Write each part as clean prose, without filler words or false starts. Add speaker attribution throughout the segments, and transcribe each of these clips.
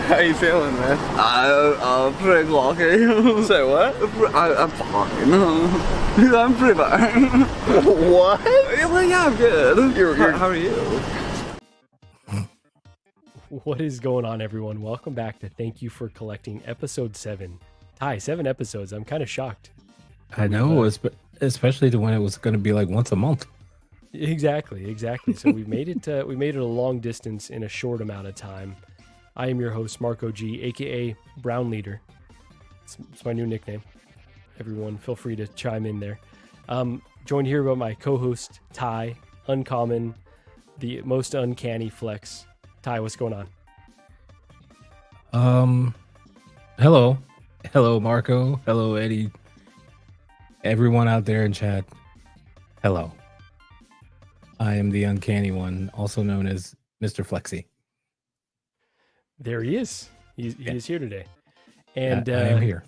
Speaker 1: How you feeling, man?
Speaker 2: Pretty lucky.
Speaker 1: Say what?
Speaker 2: I'm fine. I'm pretty fine.
Speaker 1: What?
Speaker 2: Well, yeah, I'm good.
Speaker 1: How are you?
Speaker 3: What is going on, everyone? Welcome back to Thank You for Collecting episode 7. Ty, 7 episodes. I'm kind of shocked.
Speaker 4: I know, especially to when it was going to be like once a month.
Speaker 3: Exactly. So we made it. We made it a long distance in a short amount of time. I am your host, Marco G, aka Brown Leader. It's my new nickname. Everyone, feel free to chime in there. Joined here by my co-host Ty, Uncommon, the most uncanny Flex. Ty, what's going on?
Speaker 4: Hello, Marco. Hello, Eddie. Everyone out there in chat. Hello. I am the uncanny one, also known as Mr. Flexi.
Speaker 3: There he is. He is here today. And
Speaker 4: I am here.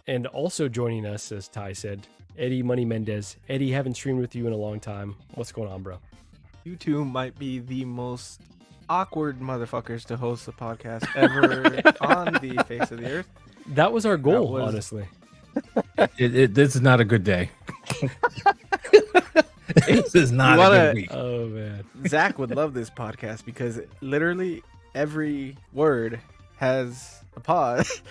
Speaker 3: And also joining us, as Ty said, Eddie Money Mendez. Eddie, haven't streamed with you in a long time. What's going on, bro?
Speaker 1: You two might be the most awkward motherfuckers to host a podcast ever on the face of the earth.
Speaker 3: That was our goal, honestly.
Speaker 4: This is not a good day. This is not a good week.
Speaker 3: Oh, man.
Speaker 1: Zach would love this podcast because literally every word has a pause.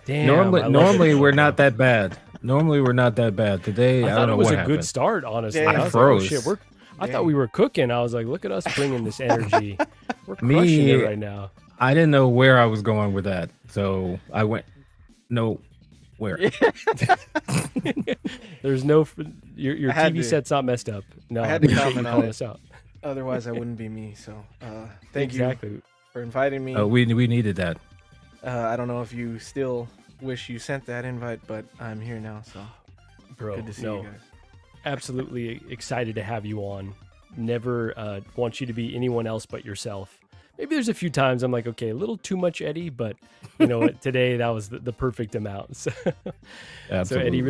Speaker 3: Damn.
Speaker 4: Normally we're not that bad. Today, I don't know what happened.
Speaker 3: It was a good start, honestly.
Speaker 1: Yeah,
Speaker 3: I
Speaker 4: froze.
Speaker 3: Like, oh, shit, I thought we were cooking. I was like, look at us bringing this energy. We're crushing it right now.
Speaker 4: I didn't know where I was going with that, so I went nowhere.
Speaker 3: There's no your TV set's not messed up. No,
Speaker 1: I had to comment on
Speaker 3: this out.
Speaker 1: Otherwise, I wouldn't be me. So, thank you for inviting me.
Speaker 4: We needed that.
Speaker 1: I don't know if you still wish you sent that invite, but I'm here now. So,
Speaker 3: bro,
Speaker 1: good to see you guys.
Speaker 3: Absolutely excited to have you on. Never want you to be anyone else but yourself. Maybe there's a few times I'm like, okay, a little too much Eddie, but you know what? Today that was the perfect amount. So, Eddie,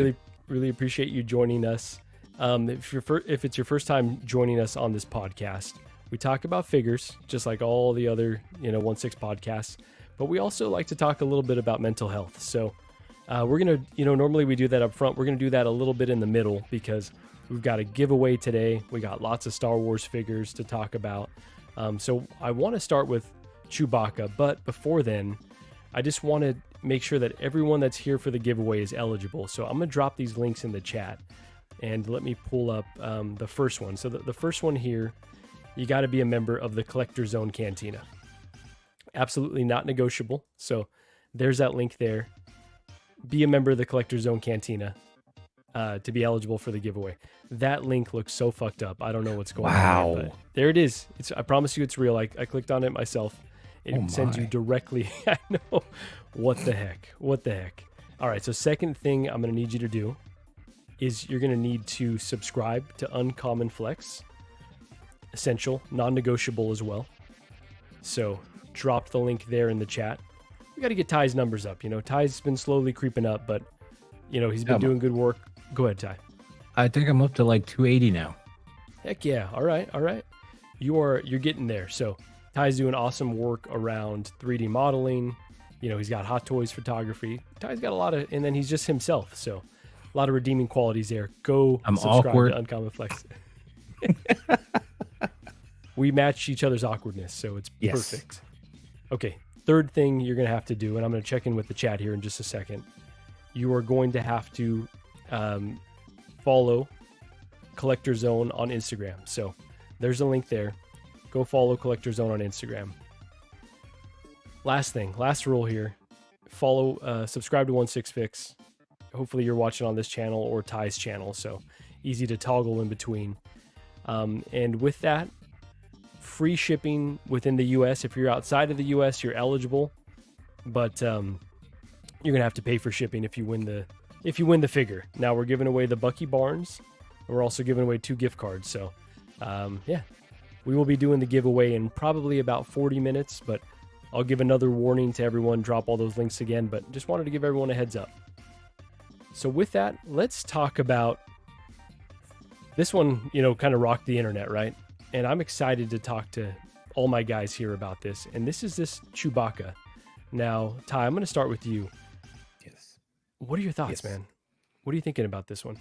Speaker 3: really appreciate you joining us. If it's your first time joining us on this podcast, we talk about figures just like all the other 1/6 podcasts, but we also like to talk a little bit about mental health. So we're gonna normally we do that up front. We're gonna do that a little bit in the middle because we've got a giveaway today. We got lots of Star Wars figures to talk about. So I want to start with Chewbacca, but before then, I just want to make sure that everyone that's here for the giveaway is eligible. So I'm going to drop these links in the chat and let me pull up the first one. So the first one here, you got to be a member of the Collector Zone Cantina. Absolutely not negotiable. So there's that link there. Be a member of the Collector Zone Cantina to be eligible for the giveaway. That link looks so fucked up. I don't know what's going on there, but there it is. I promise you it's real. I clicked on it myself. It sends you directly. I know. What the heck? All right, so second thing I'm going to need you to do is you're going to need to subscribe to Uncommon Flex. Essential, non-negotiable as well. So drop the link there in the chat. We got to get Ty's numbers up. Ty's been slowly creeping up, but he's been doing good work. Go ahead, Ty.
Speaker 4: I think I'm up to like 280 now.
Speaker 3: Heck yeah. All right. You're getting there. So Ty's doing awesome work around 3D modeling. He's got Hot Toys photography. Ty's got a lot of, and then he's just himself. So a lot of redeeming qualities there.
Speaker 4: I'm
Speaker 3: subscribe
Speaker 4: awkward.
Speaker 3: to Uncommon Flex. We match each other's awkwardness, so it's perfect. Okay. Third thing you're going to have to do, and I'm going to check in with the chat here in just a second. You are going to have to follow Collector Zone on Instagram. So there's a link there. Go follow Collector Zone on Instagram. Last rule here. Subscribe to 1/6 Fix. Hopefully you're watching on this channel or Ty's channel, so easy to toggle in between. And with that, free shipping within the US. If you're outside of the US, you're eligible, but you're gonna have to pay for shipping if you win the figure. Now we're giving away the Bucky Barnes, and we're also giving away 2 gift cards. So we will be doing the giveaway in probably about 40 minutes, but I'll give another warning to everyone, drop all those links again, but just wanted to give everyone a heads up. So with that, let's talk about this one, kind of rocked the internet, right? And I'm excited to talk to all my guys here about this, and this is this Chewbacca. Now, Ty, I'm going to start with you.
Speaker 4: Yes.
Speaker 3: What are your thoughts,
Speaker 4: Yes.
Speaker 3: man? What are you thinking about this one?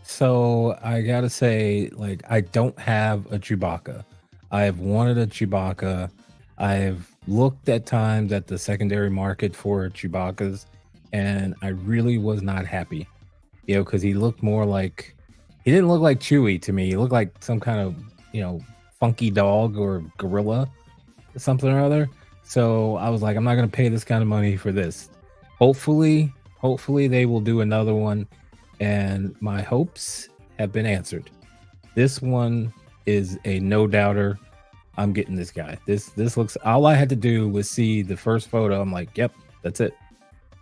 Speaker 4: So I gotta say, like, I don't have a Chewbacca. I've wanted a Chewbacca. I've looked at times at the secondary market for Chewbaccas, and I really was not happy. Because he looked more like he didn't look like Chewie to me. He looked like some kind of funky dog or gorilla, or something or other. So I was like, I'm not gonna pay this kind of money for this. Hopefully they will do another one. And my hopes have been answered. This one is a no doubter. I'm getting this guy. This looks. All I had to do was see the first photo. I'm like, yep, that's it.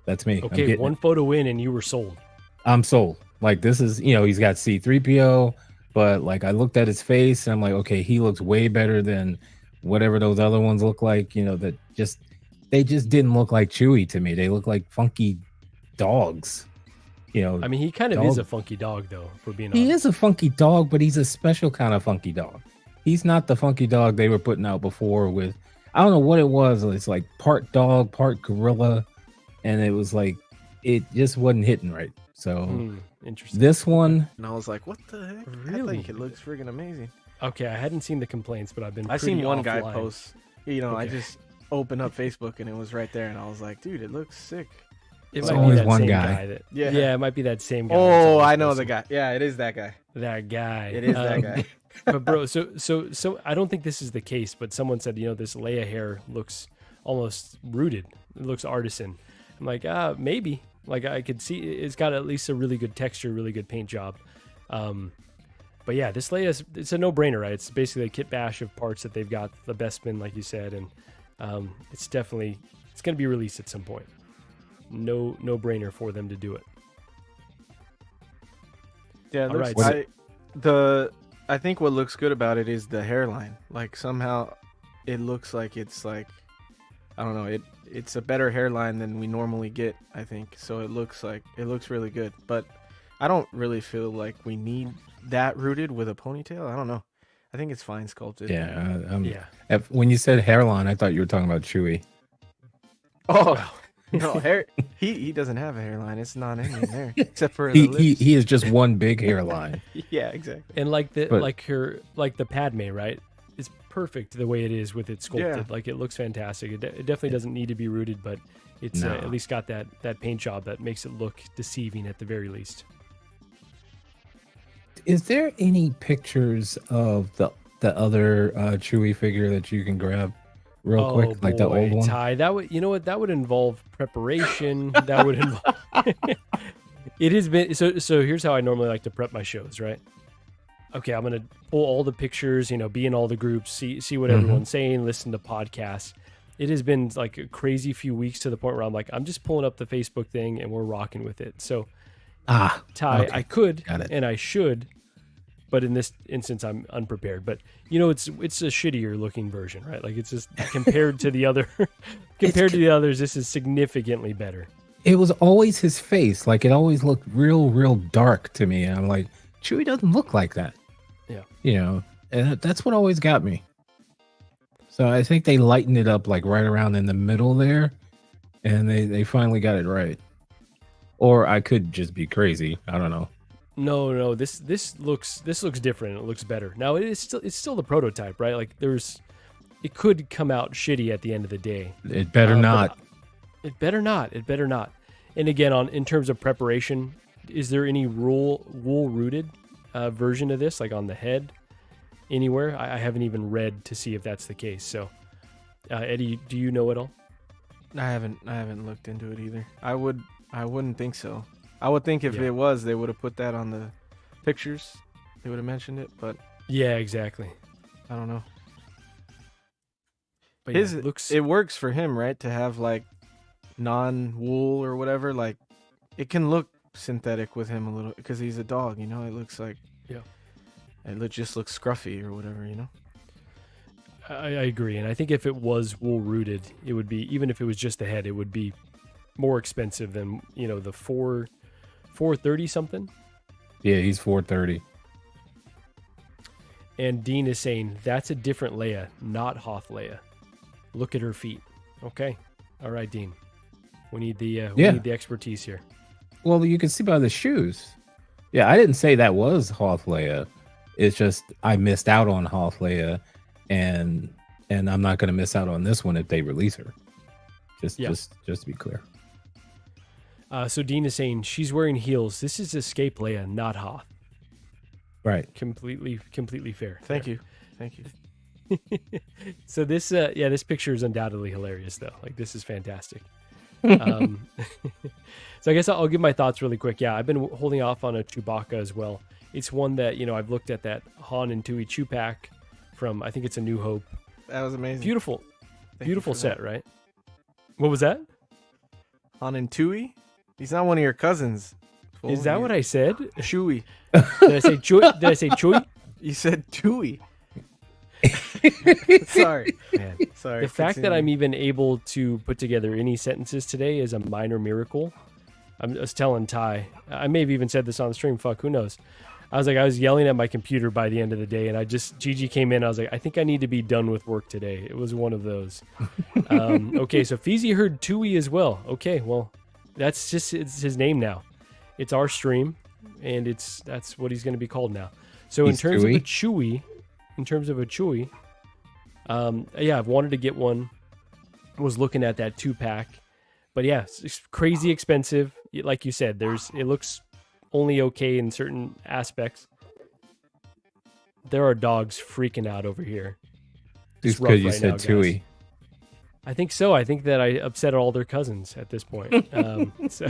Speaker 4: That's me.
Speaker 3: Okay, one photo in and you were sold.
Speaker 4: I'm sold. Like, this is, he's got C-3PO, but like I looked at his face and I'm like, okay, he looks way better than whatever those other ones look like. They just didn't look like Chewie to me. They look like funky dogs.
Speaker 3: I mean, he kind of is a funky dog, though, for being honest.
Speaker 4: He is a funky dog, but he's a special kind of funky dog. He's not the funky dog they were putting out before with, I don't know what it was. It's like part dog, part gorilla. And it was like, it just wasn't hitting right. So
Speaker 3: interesting.
Speaker 4: This one.
Speaker 1: And I was like, what the heck?
Speaker 3: Really?
Speaker 1: I think it looks friggin' amazing.
Speaker 3: Okay, I hadn't seen the complaints, but
Speaker 1: I've seen one guy
Speaker 3: offline.
Speaker 1: post, I just opened up Facebook and it was right there. And I was like, dude, it looks sick.
Speaker 3: It
Speaker 4: It's
Speaker 3: might be
Speaker 4: always
Speaker 3: that
Speaker 4: one
Speaker 3: same
Speaker 4: guy.
Speaker 3: that,
Speaker 1: Yeah.
Speaker 3: It might be that same guy.
Speaker 1: Oh, I know the guy. Yeah, it is that guy.
Speaker 3: That guy.
Speaker 1: It is that guy.
Speaker 3: But bro, so I don't think this is the case, but someone said, this Leia hair looks almost rooted. It looks artisan. I'm like, maybe. Like, I could see it's got at least a really good texture, really good paint job. But yeah, this Leia, it's a no-brainer, right? It's basically a kit bash of parts that they've got, the best spin, like you said, and it's going to be released at some point. No-brainer for them to do it.
Speaker 1: Yeah,
Speaker 3: All right.
Speaker 1: I think what looks good about it is the hairline. Like, somehow it looks like it's like, I don't know, it's a better hairline than we normally get, I think. So it looks really good. But I don't really feel like we need that rooted with a ponytail. I don't know. I think it's fine sculpted.
Speaker 4: Yeah. When you said hairline, I thought you were talking about Chewie.
Speaker 1: Oh, no, hair. He doesn't have a hairline. It's not any in there except for the lips.
Speaker 4: He is just one big hairline.
Speaker 1: Yeah, exactly.
Speaker 3: And like the Padme, right? It's perfect the way it is with it sculpted.
Speaker 1: Yeah.
Speaker 3: Like, it looks fantastic. It definitely doesn't need to be rooted, but it's
Speaker 4: No.
Speaker 3: at least got that paint job that makes it look deceiving at the very least.
Speaker 4: Is there any pictures of the other Chewie figure that you can grab real quick, like the old one?
Speaker 3: Ty, that would involve preparation. That would involve. It has been so. Here's how I normally like to prep my shows, right? Okay, I'm gonna pull all the pictures, be in all the groups, see what everyone's saying, listen to podcasts. It has been like a crazy few weeks to the point where I'm just pulling up the Facebook thing and we're rocking with it. So,
Speaker 4: Ty,
Speaker 3: okay. I could
Speaker 4: Got it.
Speaker 3: and I should, but in this instance, I'm unprepared. But it's a shittier looking version, right? Like, it's just compared to the other, to the others, this is significantly better.
Speaker 4: It was always his face. Like, it always looked real dark to me. And I'm like, Chewie doesn't look like that.
Speaker 3: Yeah.
Speaker 4: And that's what always got me. So I think they lightened it up like right around in the middle there, and they finally got it right. Or I could just be crazy. I don't know.
Speaker 3: No, this looks different. It looks better. Now, it's still the prototype, right? Like, it could come out shitty at the end of the day.
Speaker 4: It better not.
Speaker 3: It better not. It better not. And again, in terms of preparation, is there any wool rooted version of this, like on the head, anywhere? I haven't even read to see if that's the case. So, Eddie, do you know it all?
Speaker 1: I haven't looked into it either. I wouldn't think so. I would think if it was, they would have put that on the pictures. They would have mentioned it, but
Speaker 3: Yeah, exactly.
Speaker 1: I don't know.
Speaker 3: But
Speaker 1: It works for him, right? To have like non-wool or whatever. Like, it can look synthetic with him a little because he's a dog. It looks like it just looks scruffy or whatever.
Speaker 3: I agree, and I think if it was wool rooted, it would be, even if it was just the head, it would be more expensive than the 430 something.
Speaker 4: Yeah, he's 430.
Speaker 3: And Dean is saying that's a different Leia, not Hoth Leia. Look at her feet. Okay. All right, Dean. We need the expertise here.
Speaker 4: Well, you can see by the shoes. Yeah, I didn't say that was Hoth Leia. It's just I missed out on Hoth Leia, and I'm not going to miss out on this one if they release her. Just to be clear.
Speaker 3: So Dean is saying she's wearing heels. This is Escape Leia, not Hoth.
Speaker 4: Right.
Speaker 3: Completely fair.
Speaker 1: Thank you.
Speaker 3: So this picture is undoubtedly hilarious though. Like this is fantastic. So I guess I'll give my thoughts really quick. Yeah, I've been holding off on a Chewbacca as well. It's one that, I've looked at that Han and Chewie Chew pack from, I think it's A New Hope.
Speaker 1: That was amazing.
Speaker 3: Beautiful
Speaker 1: Thank you
Speaker 3: set,
Speaker 1: that.
Speaker 3: right? What was that?
Speaker 1: Han and Chewie? He's not one of your cousins. Fool.
Speaker 3: Is that what I said?
Speaker 1: Chewie.
Speaker 3: Did I say Chewie? Did I say Chewie?
Speaker 1: You said Chewie. Sorry.
Speaker 3: Man.
Speaker 1: Sorry.
Speaker 3: The fact that I'm even able to put together any sentences today is a minor miracle. I was telling Ty, I may have even said this on the stream, fuck, who knows? I was yelling at my computer by the end of the day, and Gigi came in, I was like, I think I need to be done with work today. It was one of those. Okay, so Feezy heard Tui as well. Okay, well, it's his name now. It's our stream, and that's what he's going to be called now. So in terms of a Chewy, I've wanted to get one. Was looking at that 2-pack, but yeah, it's crazy expensive. Like you said, it looks only okay in certain aspects. There are dogs freaking out over here.
Speaker 4: Just because you said Chewy.
Speaker 3: I think so. I think that I upset all their cousins at this point. So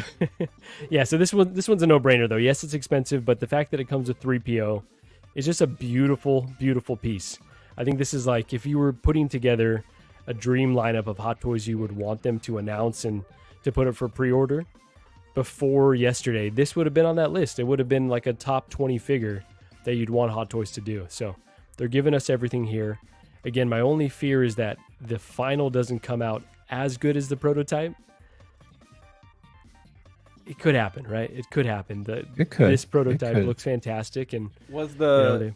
Speaker 3: this one's a no-brainer though. Yes, it's expensive, but the fact that it comes with 3PO is just a beautiful, beautiful piece. I think this is like if you were putting together a dream lineup of Hot Toys you would want them to announce and to put up for pre-order before yesterday, this would have been on that list. It would have been like a top 20 figure that you'd want Hot Toys to do. So they're giving us everything here. Again, my only fear is that the final doesn't come out as good as the prototype. It could happen, right? It could happen. This prototype looks fantastic, and
Speaker 1: was the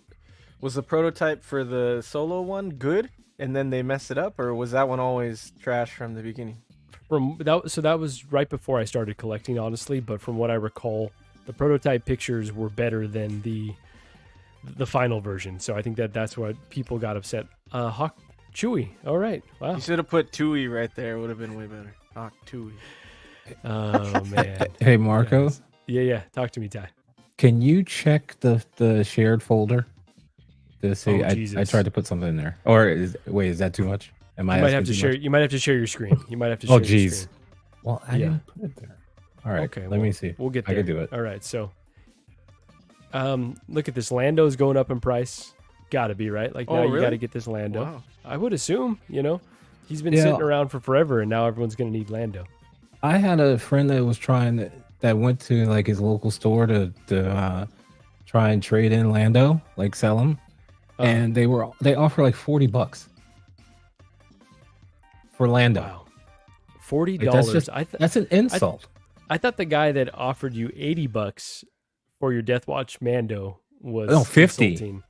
Speaker 1: prototype for the Solo one good, and then they messed it up, or was that one always trash from the beginning?
Speaker 3: That was right before I started collecting, honestly. But from what I recall, the prototype pictures were better than the final version. So I think that's why people got upset. Hawk Chewy. All right. Wow.
Speaker 1: You should have put Chewy right there. It would have been way better. Hawk Chewy.
Speaker 3: Oh man.
Speaker 4: Hey Marco.
Speaker 3: Yeah. Talk to me, Ty.
Speaker 4: Can you check the shared folder to see? I tried to put something in there. Or is that too much?
Speaker 3: You might have to share your screen. You might have to share your screen.
Speaker 4: Well, I didn't put it there. All right. Okay. Let me see.
Speaker 3: We'll get there.
Speaker 4: I can do it.
Speaker 3: All right. So, look at this. Lando's going up in price. Gotta be, right? Like now you gotta get this Lando.
Speaker 1: Wow.
Speaker 3: I would assume, he's been sitting around for forever, and now everyone's gonna need Lando.
Speaker 4: I had a friend that went to like his local store to try and trade in Lando, like sell him, and they offer like $40 for Lando.
Speaker 3: Wow, $40.
Speaker 4: That's an insult.
Speaker 3: I thought the guy that offered you $80 for your Death Watch Mando was
Speaker 4: 50.
Speaker 3: Insulting.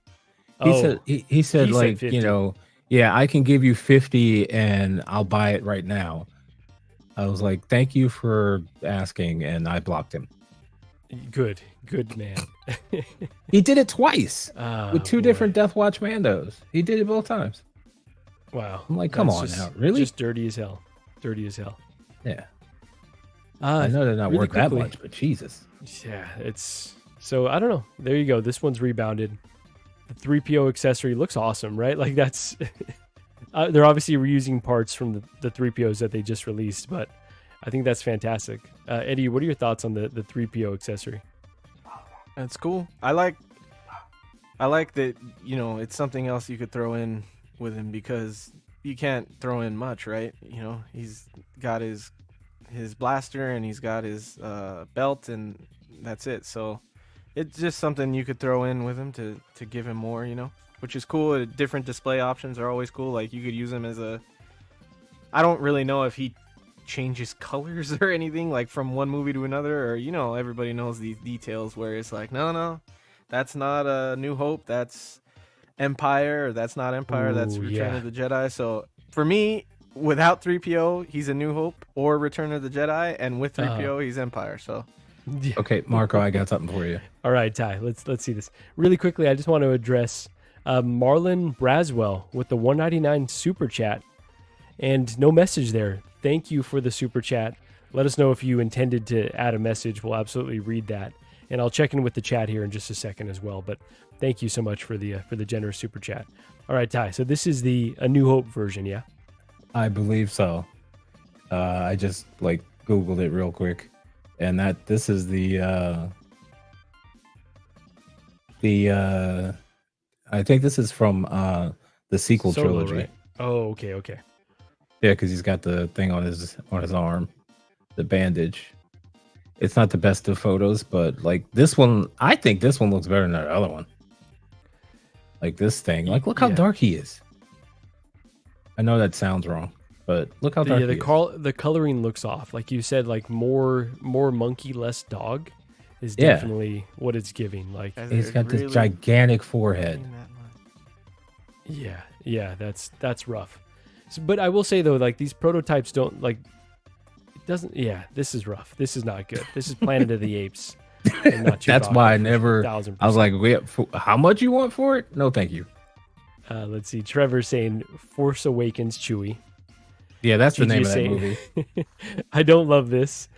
Speaker 4: He said like
Speaker 3: 50.
Speaker 4: I can give you 50 and I'll buy it right now. I was like, thank you for asking, and I blocked him.
Speaker 3: Good man.
Speaker 4: He did it twice with two different Death Watch Mandos. He did it both times.
Speaker 3: Wow.
Speaker 4: I'm like, come on now, really?
Speaker 3: Just dirty as hell.
Speaker 4: Yeah. I know they're not worth that much, but Jesus.
Speaker 3: Yeah, so I don't know. There you go. This one's rebounded. The 3PO accessory looks awesome, right? Like that's they're obviously reusing parts from the 3POs that they just released, but I think that's fantastic. Eddie, what are your thoughts on the 3PO accessory?
Speaker 1: That's cool. I like that, it's something else you could throw in with him because you can't throw in much, right? He's got his blaster and he's got his belt, and that's it. So it's just something you could throw in with him to give him more, which is cool. Different display options are always cool. Like you could use him as I don't really know if he changes colors or anything, like from one movie to another, or everybody knows these details where it's like, no, that's not a New Hope, that's Empire or that's not Empire. That's
Speaker 3: Ooh,
Speaker 1: Return
Speaker 3: yeah.
Speaker 1: of the Jedi. So for me, without 3PO, he's A New Hope or Return of the Jedi, and with 3PO, he's Empire. So
Speaker 3: Yeah.
Speaker 4: Okay, Marco, I got something for you.
Speaker 3: All right, Ty. Let's see this really quickly. I just want to address Marlon Braswell with the 199 super chat, and no message there. Thank you for the super chat. Let us know if you intended to add a message. We'll absolutely read that, and I'll check in with the chat here in just a second as well. But thank you so much for the generous super chat. All right, Ty. So this is the A New Hope version, yeah?
Speaker 4: I believe so. I just like Googled it real quick, and this is the I think this is from the sequel
Speaker 3: Solo,
Speaker 4: trilogy.
Speaker 3: right? Oh, okay.
Speaker 4: Yeah, because he's got the thing on his arm, the bandage. It's not the best of photos, but like this one, I think this one looks better than that other one. Like this thing, like look how
Speaker 3: Yeah.
Speaker 4: dark he is. I know that sounds wrong, but look how dark he is.
Speaker 3: The coloring looks off. Like you said, like more monkey, less dog is
Speaker 4: Yeah.
Speaker 3: definitely what it's giving. Like
Speaker 4: He's got this gigantic forehead.
Speaker 3: yeah, that's rough. So, but I will say though, like these prototypes don't like. It doesn't. Yeah, this is rough. This is not good. This is Planet of the Apes. And not
Speaker 4: That's
Speaker 3: Chewbacca,
Speaker 4: why I
Speaker 3: for
Speaker 4: never.
Speaker 3: 1000%.
Speaker 4: I was like, wait, how much you want for it? No, thank you.
Speaker 3: Let's see. Trevor saying Force Awakens Chewie.
Speaker 4: Yeah, that's the
Speaker 3: GG
Speaker 4: name of that
Speaker 3: saying-
Speaker 4: movie.
Speaker 3: I don't love this.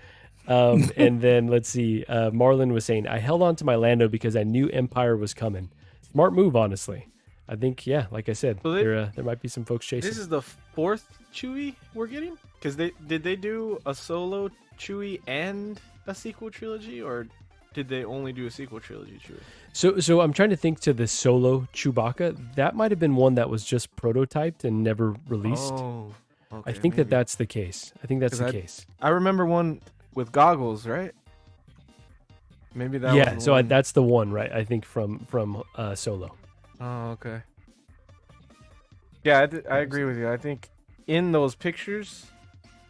Speaker 3: And then let's see. Marlon was saying, I held on to my Lando because I knew Empire was coming. Smart move, honestly. I think, yeah, like I said,
Speaker 1: So
Speaker 3: there might be some folks chasing.
Speaker 1: this is the fourth Chewie we're getting? Because did they do a solo Chewie and a sequel trilogy, or did they only do a sequel trilogy Chewie?
Speaker 3: So I'm trying to think to the solo Chewbacca. That might have been one that was just prototyped and never released.
Speaker 1: Oh, okay,
Speaker 3: I think
Speaker 1: maybe.
Speaker 3: that's the case. I think that's
Speaker 1: 'Cause
Speaker 3: the case.
Speaker 1: I remember one with goggles, right? Maybe that.
Speaker 3: Yeah,
Speaker 1: was
Speaker 3: so
Speaker 1: one.
Speaker 3: that's the one, right? I think from Solo.
Speaker 1: Oh, okay. Yeah, I agree with you. I think in those pictures,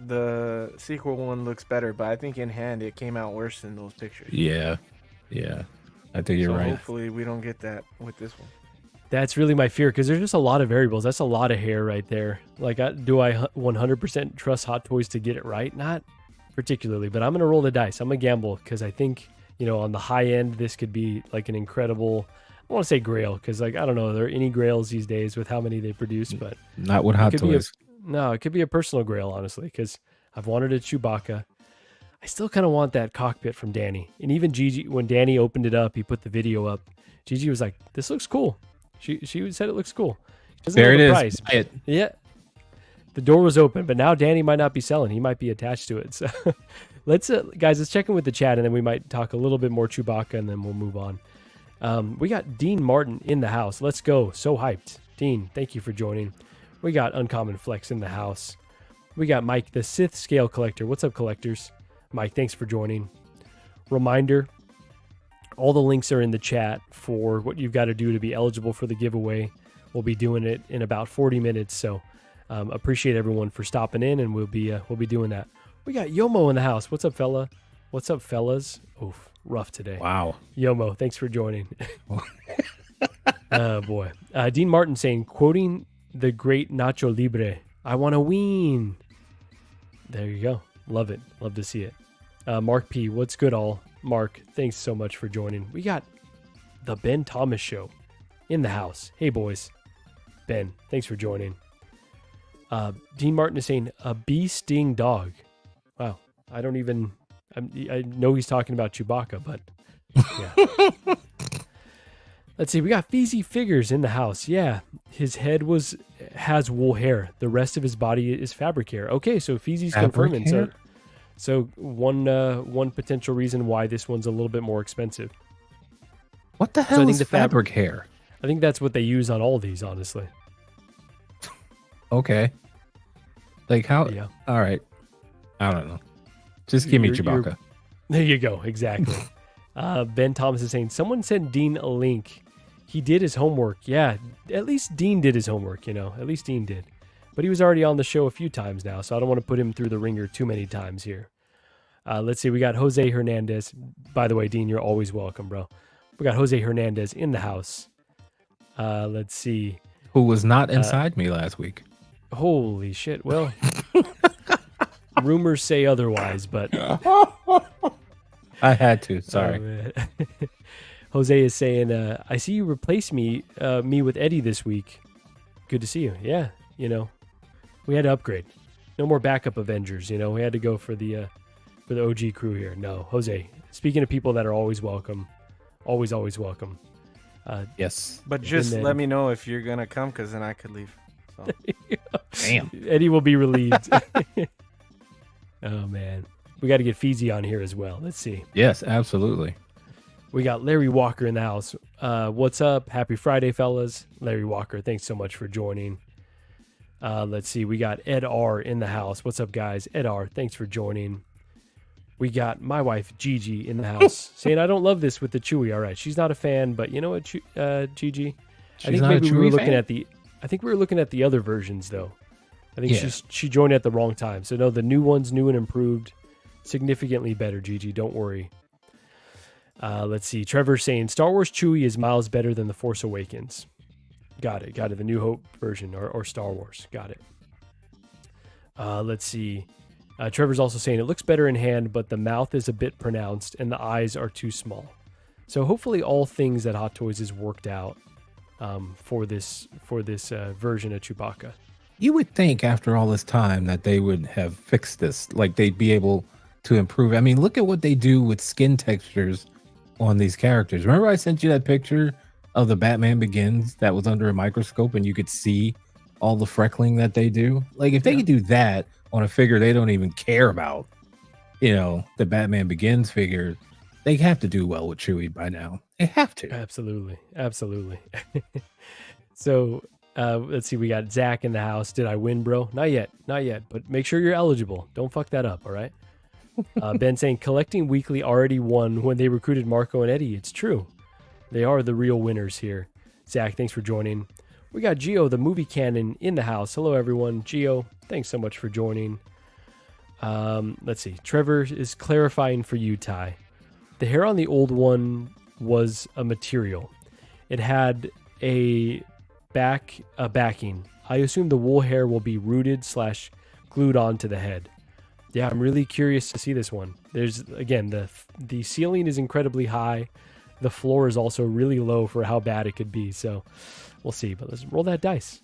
Speaker 1: the sequel one looks better, but I think in hand it came out worse than those pictures.
Speaker 4: Yeah. I think you're
Speaker 1: So
Speaker 4: right.
Speaker 1: hopefully we don't get that with this one.
Speaker 3: That's really my fear because there's just a lot of variables. That's a lot of hair right there. Like, do I 100% trust Hot Toys to get it right? Not particularly, but I'm going to roll the dice. I'm going to gamble because I think, on the high end, this could be like an incredible, I want to say grail because, like, I don't know, are there any grails these days with how many they produce, but
Speaker 4: Not with Hot
Speaker 3: could be
Speaker 4: Toys.
Speaker 3: it could be a personal grail, honestly, because I've wanted a Chewbacca. I still kind of want that cockpit from Danny. And even Gigi, when Danny opened it up, he put the video up. Gigi was like, this looks cool. She said it looks cool. Doesn't
Speaker 4: There
Speaker 3: know
Speaker 4: it
Speaker 3: the
Speaker 4: is.
Speaker 3: price.
Speaker 4: Buy it.
Speaker 3: Yeah. The door was open, but now Danny might not be selling. He might be attached to it. So let's check in with the chat, and then we might talk a little bit more Chewbacca, and then we'll move on. We got Dean Martin in the house. Let's go. So hyped. Dean, thank you for joining. We got Uncommon Flex in the house. We got Mike, the Sith Scale Collector. What's up, collectors? Mike, thanks for joining. Reminder, all the links are in the chat for what you've got to do to be eligible for the giveaway. We'll be doing it in about 40 minutes, so appreciate everyone for stopping in, and we'll be doing that. We got Yomo in the house. What's up, fella? What's up, fellas? Oof, rough today.
Speaker 4: Wow.
Speaker 3: Yomo, thanks for joining. Oh, boy. Dean Martin saying, quoting the great Nacho Libre, I want to ween. There you go. Love it. Love to see it. Mark P, what's good, all? Mark, thanks so much for joining. We got the Ben Thomas Show in the house. Hey, boys. Ben, thanks for joining. Dean Martin is saying, a bee sting dog. Wow. I know he's talking about Chewbacca, but yeah. Let's see. We got Feezy Figures in the house. Yeah. His head has wool hair. The rest of his body is fabric hair. Okay, so Feezy's confirming.
Speaker 4: hair?
Speaker 3: So one potential reason why this one's a little bit more expensive.
Speaker 4: What the
Speaker 3: I
Speaker 4: hell
Speaker 3: think
Speaker 4: is
Speaker 3: the
Speaker 4: fabric hair?
Speaker 3: I think that's what they use on all these, honestly.
Speaker 4: Okay. Like how?
Speaker 3: Yeah.
Speaker 4: All right. I don't know. Just give me
Speaker 3: You're-
Speaker 4: Chewbacca.
Speaker 3: There you go. Exactly. Ben Thomas is saying, someone sent Dean a link. He did his homework. Yeah, at least Dean did his homework, At least Dean did. But he was already on the show a few times now, so I don't want to put him through the ringer too many times here. Let's see. We got Jose Hernandez. By the way, Dean, you're always welcome, bro. We got Jose Hernandez in the house. Let's see.
Speaker 4: Who was not inside me last week.
Speaker 3: Holy shit. Well, rumors say otherwise, but
Speaker 4: I had to. Sorry.
Speaker 3: man. Jose is saying, I see you replace me with Eddie this week. Good to see you. Yeah, we had to upgrade. No more backup Avengers, we had to go for the OG crew here. No, Jose, speaking of people that are always welcome, always welcome.
Speaker 4: Yes.
Speaker 1: But just let me know if you're gonna come, because then I could leave. So.
Speaker 4: Damn.
Speaker 3: Eddie will be relieved. Oh man, we got to get Feezy on here as well. Let's see.
Speaker 4: Yes, absolutely.
Speaker 3: We got Larry Walker in the house. What's up? Happy Friday, fellas. Larry Walker, thanks so much for joining. Let's see. We got Ed R in the house. What's up, guys? Ed R, thanks for joining. We got my wife, Gigi, in the house saying, I don't love this with the Chewy. All right. She's not a fan, but you know what, Gigi? I think maybe we were looking at the other versions, though. I think she joined at the wrong time. So, no, the new one's new and improved. Significantly better, Gigi. Don't worry. Let's see. Trevor saying Star Wars Chewie is miles better than The Force Awakens. Got it. The New Hope version or Star Wars. Got it. Let's see. Trevor's also saying it looks better in hand, but the mouth is a bit pronounced and the eyes are too small. So hopefully all things that Hot Toys has worked out for this version of Chewbacca.
Speaker 4: You would think after all this time that they would have fixed this, like they'd be able to improve. I mean, look at what they do with skin textures on these characters. Remember I sent you that picture of the Batman Begins that was under a microscope and you could see all the freckling that they do? Like if they could do that on a figure they don't even care about, the Batman Begins figure, they have to do well with Chewie by now. They have to.
Speaker 3: Absolutely. So let's see. We got Zach in the house. Did I win, bro? Not yet. But make sure you're eligible. Don't fuck that up. All right. Ben saying collecting weekly already won when they recruited Marco and Eddie. It's true. They are the real winners here. Zach, thanks for joining. We got Gio, the movie canon, in the house. Hello, everyone. Gio, thanks so much for joining. Let's see. Trevor is clarifying for you, Ty. The hair on the old one was a material. It had a backing. I assume the wool hair will be rooted/glued onto the head. Yeah, I'm really curious to see this one. There's, again, the ceiling is incredibly high. The floor is also really low for how bad it could be. So we'll see, but let's roll that dice.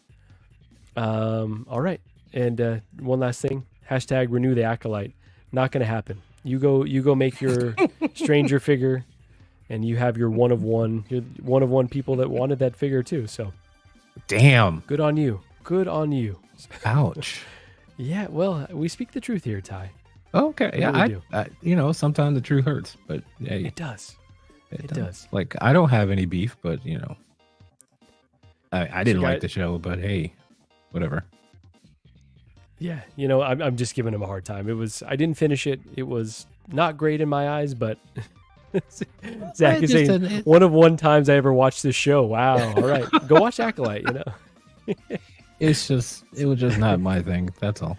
Speaker 3: All right. And one last thing, hashtag renew the acolyte. Not going to happen. You go make your stranger figure and you have your one of one. You're one of one people that wanted that figure too. So
Speaker 4: damn.
Speaker 3: Good on you.
Speaker 4: Ouch.
Speaker 3: Yeah, well, we speak the truth here, Ty.
Speaker 4: Okay. Yeah, I sometimes the truth hurts, but hey,
Speaker 3: it does. It does.
Speaker 4: Like, I don't have any beef, but I didn't like the show, but hey, whatever.
Speaker 3: Yeah, I'm just giving him a hard time. I didn't finish it. It was not great in my eyes, but Zach is saying one of one times I ever watched this show. Wow. All right, go watch Acolyte.
Speaker 4: It was just not my thing. That's all.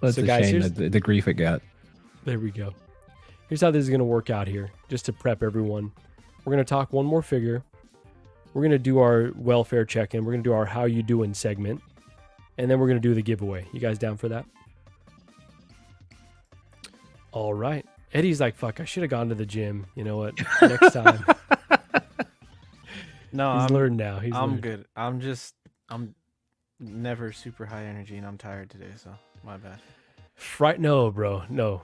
Speaker 4: That's a shame that the grief it got.
Speaker 3: There we go. Here's how this is going to work out here, just to prep everyone. We're going to talk one more figure. We're going to do our welfare check-in. We're going to do our how you doing segment. And then we're going to do the giveaway. You guys down for that? All right. Eddie's like, fuck, I should have gone to the gym. You know what? Next time.
Speaker 1: No,
Speaker 3: he's learned now.
Speaker 1: I'm good. I'm never super high energy and I'm tired today, so my bad.
Speaker 3: No, bro. No.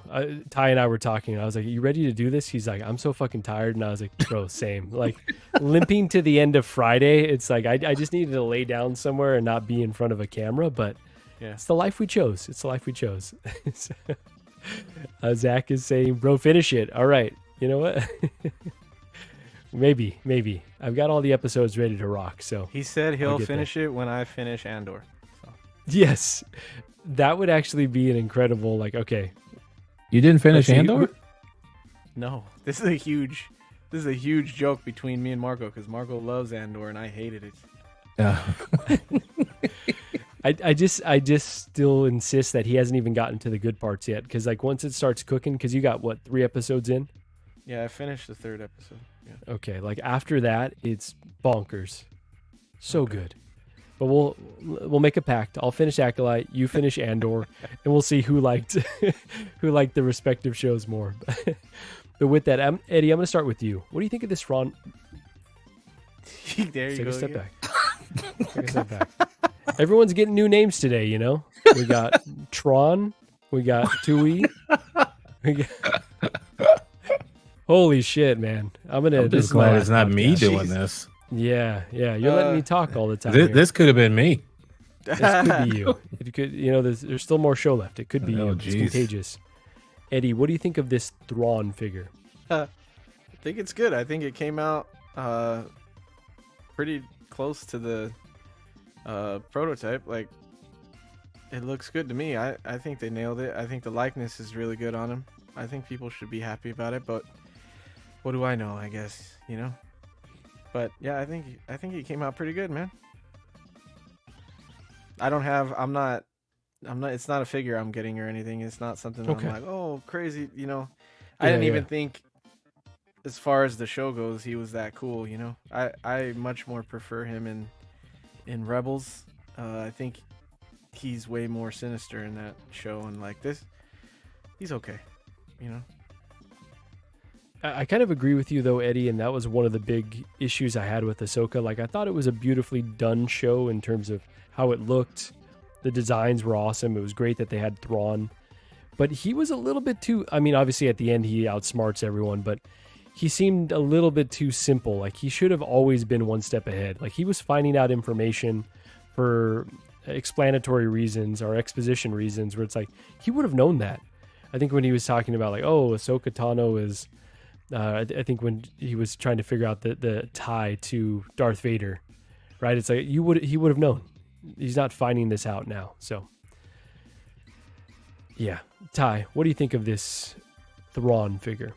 Speaker 3: Ty and I were talking. I was like, you ready to do this? He's like, I'm so fucking tired. And I was like, bro, same. Like, limping to the end of Friday, it's like, I just needed to lay down somewhere and not be in front of a camera. But yeah, it's the life we chose. Zach is saying, bro, finish it. All right. You know what? Maybe. I've got all the episodes ready to rock. So
Speaker 1: he said he'll finish it when I finish Andor. So.
Speaker 3: Yes. That would actually be an incredible, like, okay.
Speaker 4: You didn't finish Andor?
Speaker 1: No. This is a huge joke between me and Marco because Marco loves Andor and I hated it.
Speaker 3: I just still insist that he hasn't even gotten to the good parts yet because, like, once it starts cooking, because you got, 3 episodes in?
Speaker 1: Yeah, I finished the 3rd episode. Yeah.
Speaker 3: Okay, like, after that, it's bonkers. So good. But we'll make a pact. I'll finish Acolyte, you finish Andor, and we'll see who liked who liked the respective shows more. But with that, Eddie, I'm going to start with you. What do you think of this Thrawn?
Speaker 1: There you
Speaker 3: Take
Speaker 1: go.
Speaker 3: a step
Speaker 1: again.
Speaker 3: back. Take a step back. Everyone's getting new names today, you know? We got Thrawn, we got Tui. Holy shit, man.
Speaker 4: I'm
Speaker 3: this
Speaker 4: just
Speaker 3: is my
Speaker 4: glad
Speaker 3: last
Speaker 4: it's not me
Speaker 3: podcast.
Speaker 4: doing
Speaker 1: Jesus.
Speaker 4: this.
Speaker 3: Yeah. You're letting me talk all the time. here.
Speaker 4: This could have been me.
Speaker 3: This could be you. It could, there's still more show left. It could be
Speaker 4: Oh,
Speaker 3: you. It's
Speaker 4: jeez.
Speaker 3: contagious. Eddie, what do you think of this Thrawn figure?
Speaker 1: I think it's good. I think it came out pretty close to the prototype. Like, it looks good to me. I think they nailed it. I think the likeness is really good on him. I think people should be happy about it, but what do I know, I guess, But yeah, I think he came out pretty good, man. I'm not, it's not a figure I'm getting or anything. It's not something that
Speaker 3: Okay.
Speaker 1: I'm like, oh, crazy, I didn't even think, as far as the show goes, he was that cool, I much more prefer him in Rebels. I think he's way more sinister in that show, and like this, he's okay,
Speaker 3: I kind of agree with you though, Eddie, and that was one of the big issues I had with Ahsoka. Like, I thought it was a beautifully done show in terms of how it looked. The designs were awesome. It was great that they had Thrawn, but he was a little bit too, obviously at the end he outsmarts everyone, but he seemed a little bit too simple. Like, he should have always been one step ahead. Like, he was finding out information for explanatory reasons or exposition reasons where it's like, he would have known that. I think when he was talking about like, oh, Ahsoka Tano is, I think when he was trying to figure out the tie to Darth Vader, right? It's like he would have known. He's not finding this out now. So, yeah. Ty, what do you think of this Thrawn figure?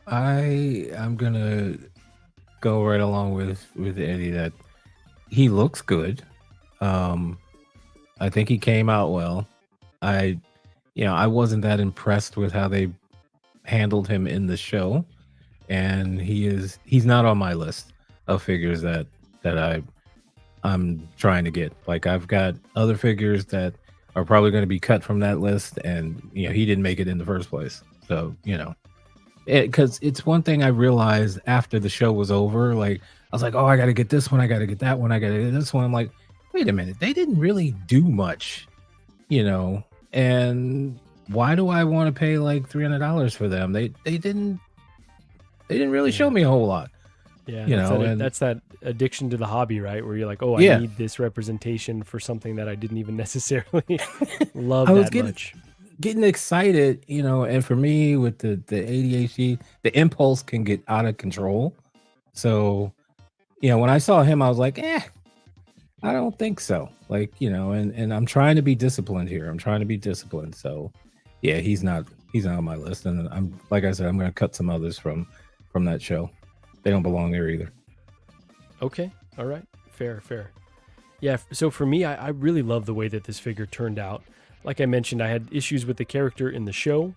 Speaker 4: I'm gonna go right along with Eddie that he looks good. I think he came out well. I wasn't that impressed with how they handled him in the show, and he's not on my list of figures that I'm trying to get. Like, I've got other figures that are probably going to be cut from that list, and he didn't make it in the first place. So because it's one thing I realized after the show was over. Like, I was like, oh, I got to get this one, I got to get that one, I got to get this one. I'm like, wait a minute, they didn't really do much, and why do I want to pay like $300 for them? They didn't really show me a whole lot.
Speaker 3: Yeah, that's that addiction to the hobby, right? Where you're like, oh, I need this representation for something that I didn't even necessarily love much.
Speaker 4: Getting excited, and for me with the ADHD, the impulse can get out of control. So, when I saw him, I was like, I don't think so. Like, and I'm trying to be disciplined here. I'm trying to be disciplined. So, yeah, he's not on my list. And I'm, like I said, I'm going to cut some others from that show. They don't belong there either.
Speaker 3: Okay. All right. Fair. Yeah. So for me, I really love the way that this figure turned out. Like I mentioned, I had issues with the character in the show,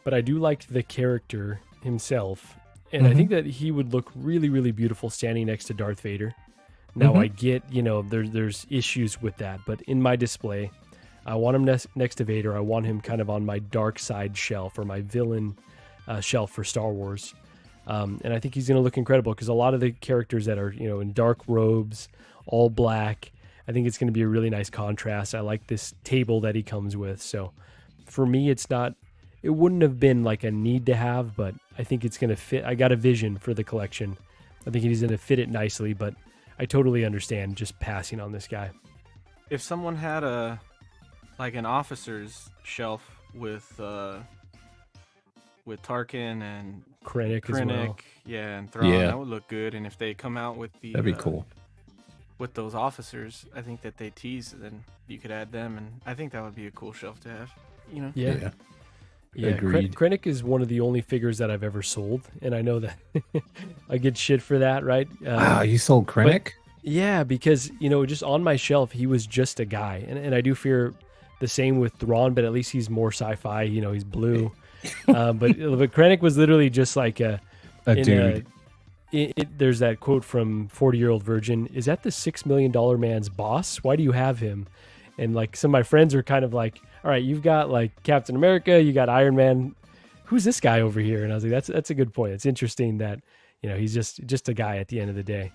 Speaker 3: but I do like the character himself. And I think that he would look really, really beautiful standing next to Darth Vader. Now I get, there's issues with that, but in my display, I want him next to Vader. I want him kind of on my dark side shelf or my villain shelf for Star Wars. And I think he's going to look incredible because a lot of the characters that are, in dark robes, all black, I think it's going to be a really nice contrast. I like this table that he comes with. So for me, it wouldn't have been like a need to have, but I think it's going to fit. I got a vision for the collection. I think he's going to fit it nicely, but I totally understand just passing on this guy.
Speaker 1: If someone had an officer's shelf with Tarkin and
Speaker 3: Krennic as well.
Speaker 1: Yeah, and Thrawn,
Speaker 4: Yeah.
Speaker 1: that would look good. And if they come out with
Speaker 4: That'd be cool.
Speaker 1: with those officers, I think that they tease, then you could add them, and I think that would be a cool shelf to have.
Speaker 3: Yeah.
Speaker 4: Agreed.
Speaker 3: Krennic is one of the only figures that I've ever sold, and I know that I get shit for that, right?
Speaker 4: Wow, you sold Krennic?
Speaker 3: Yeah, because just on my shelf, he was just a guy, and I do fear the same with Thrawn, but at least he's more sci-fi. He's blue, but Krennic was literally just like a
Speaker 4: dude.
Speaker 3: there's that quote from 40-Year-Old Virgin. Is that the $6 million man's boss? Why do you have him? And like some of my friends are kind of like, all right, you've got like Captain America, you got Iron Man. Who's this guy over here? And I was like, that's a good point. It's interesting that, he's just a guy at the end of the day.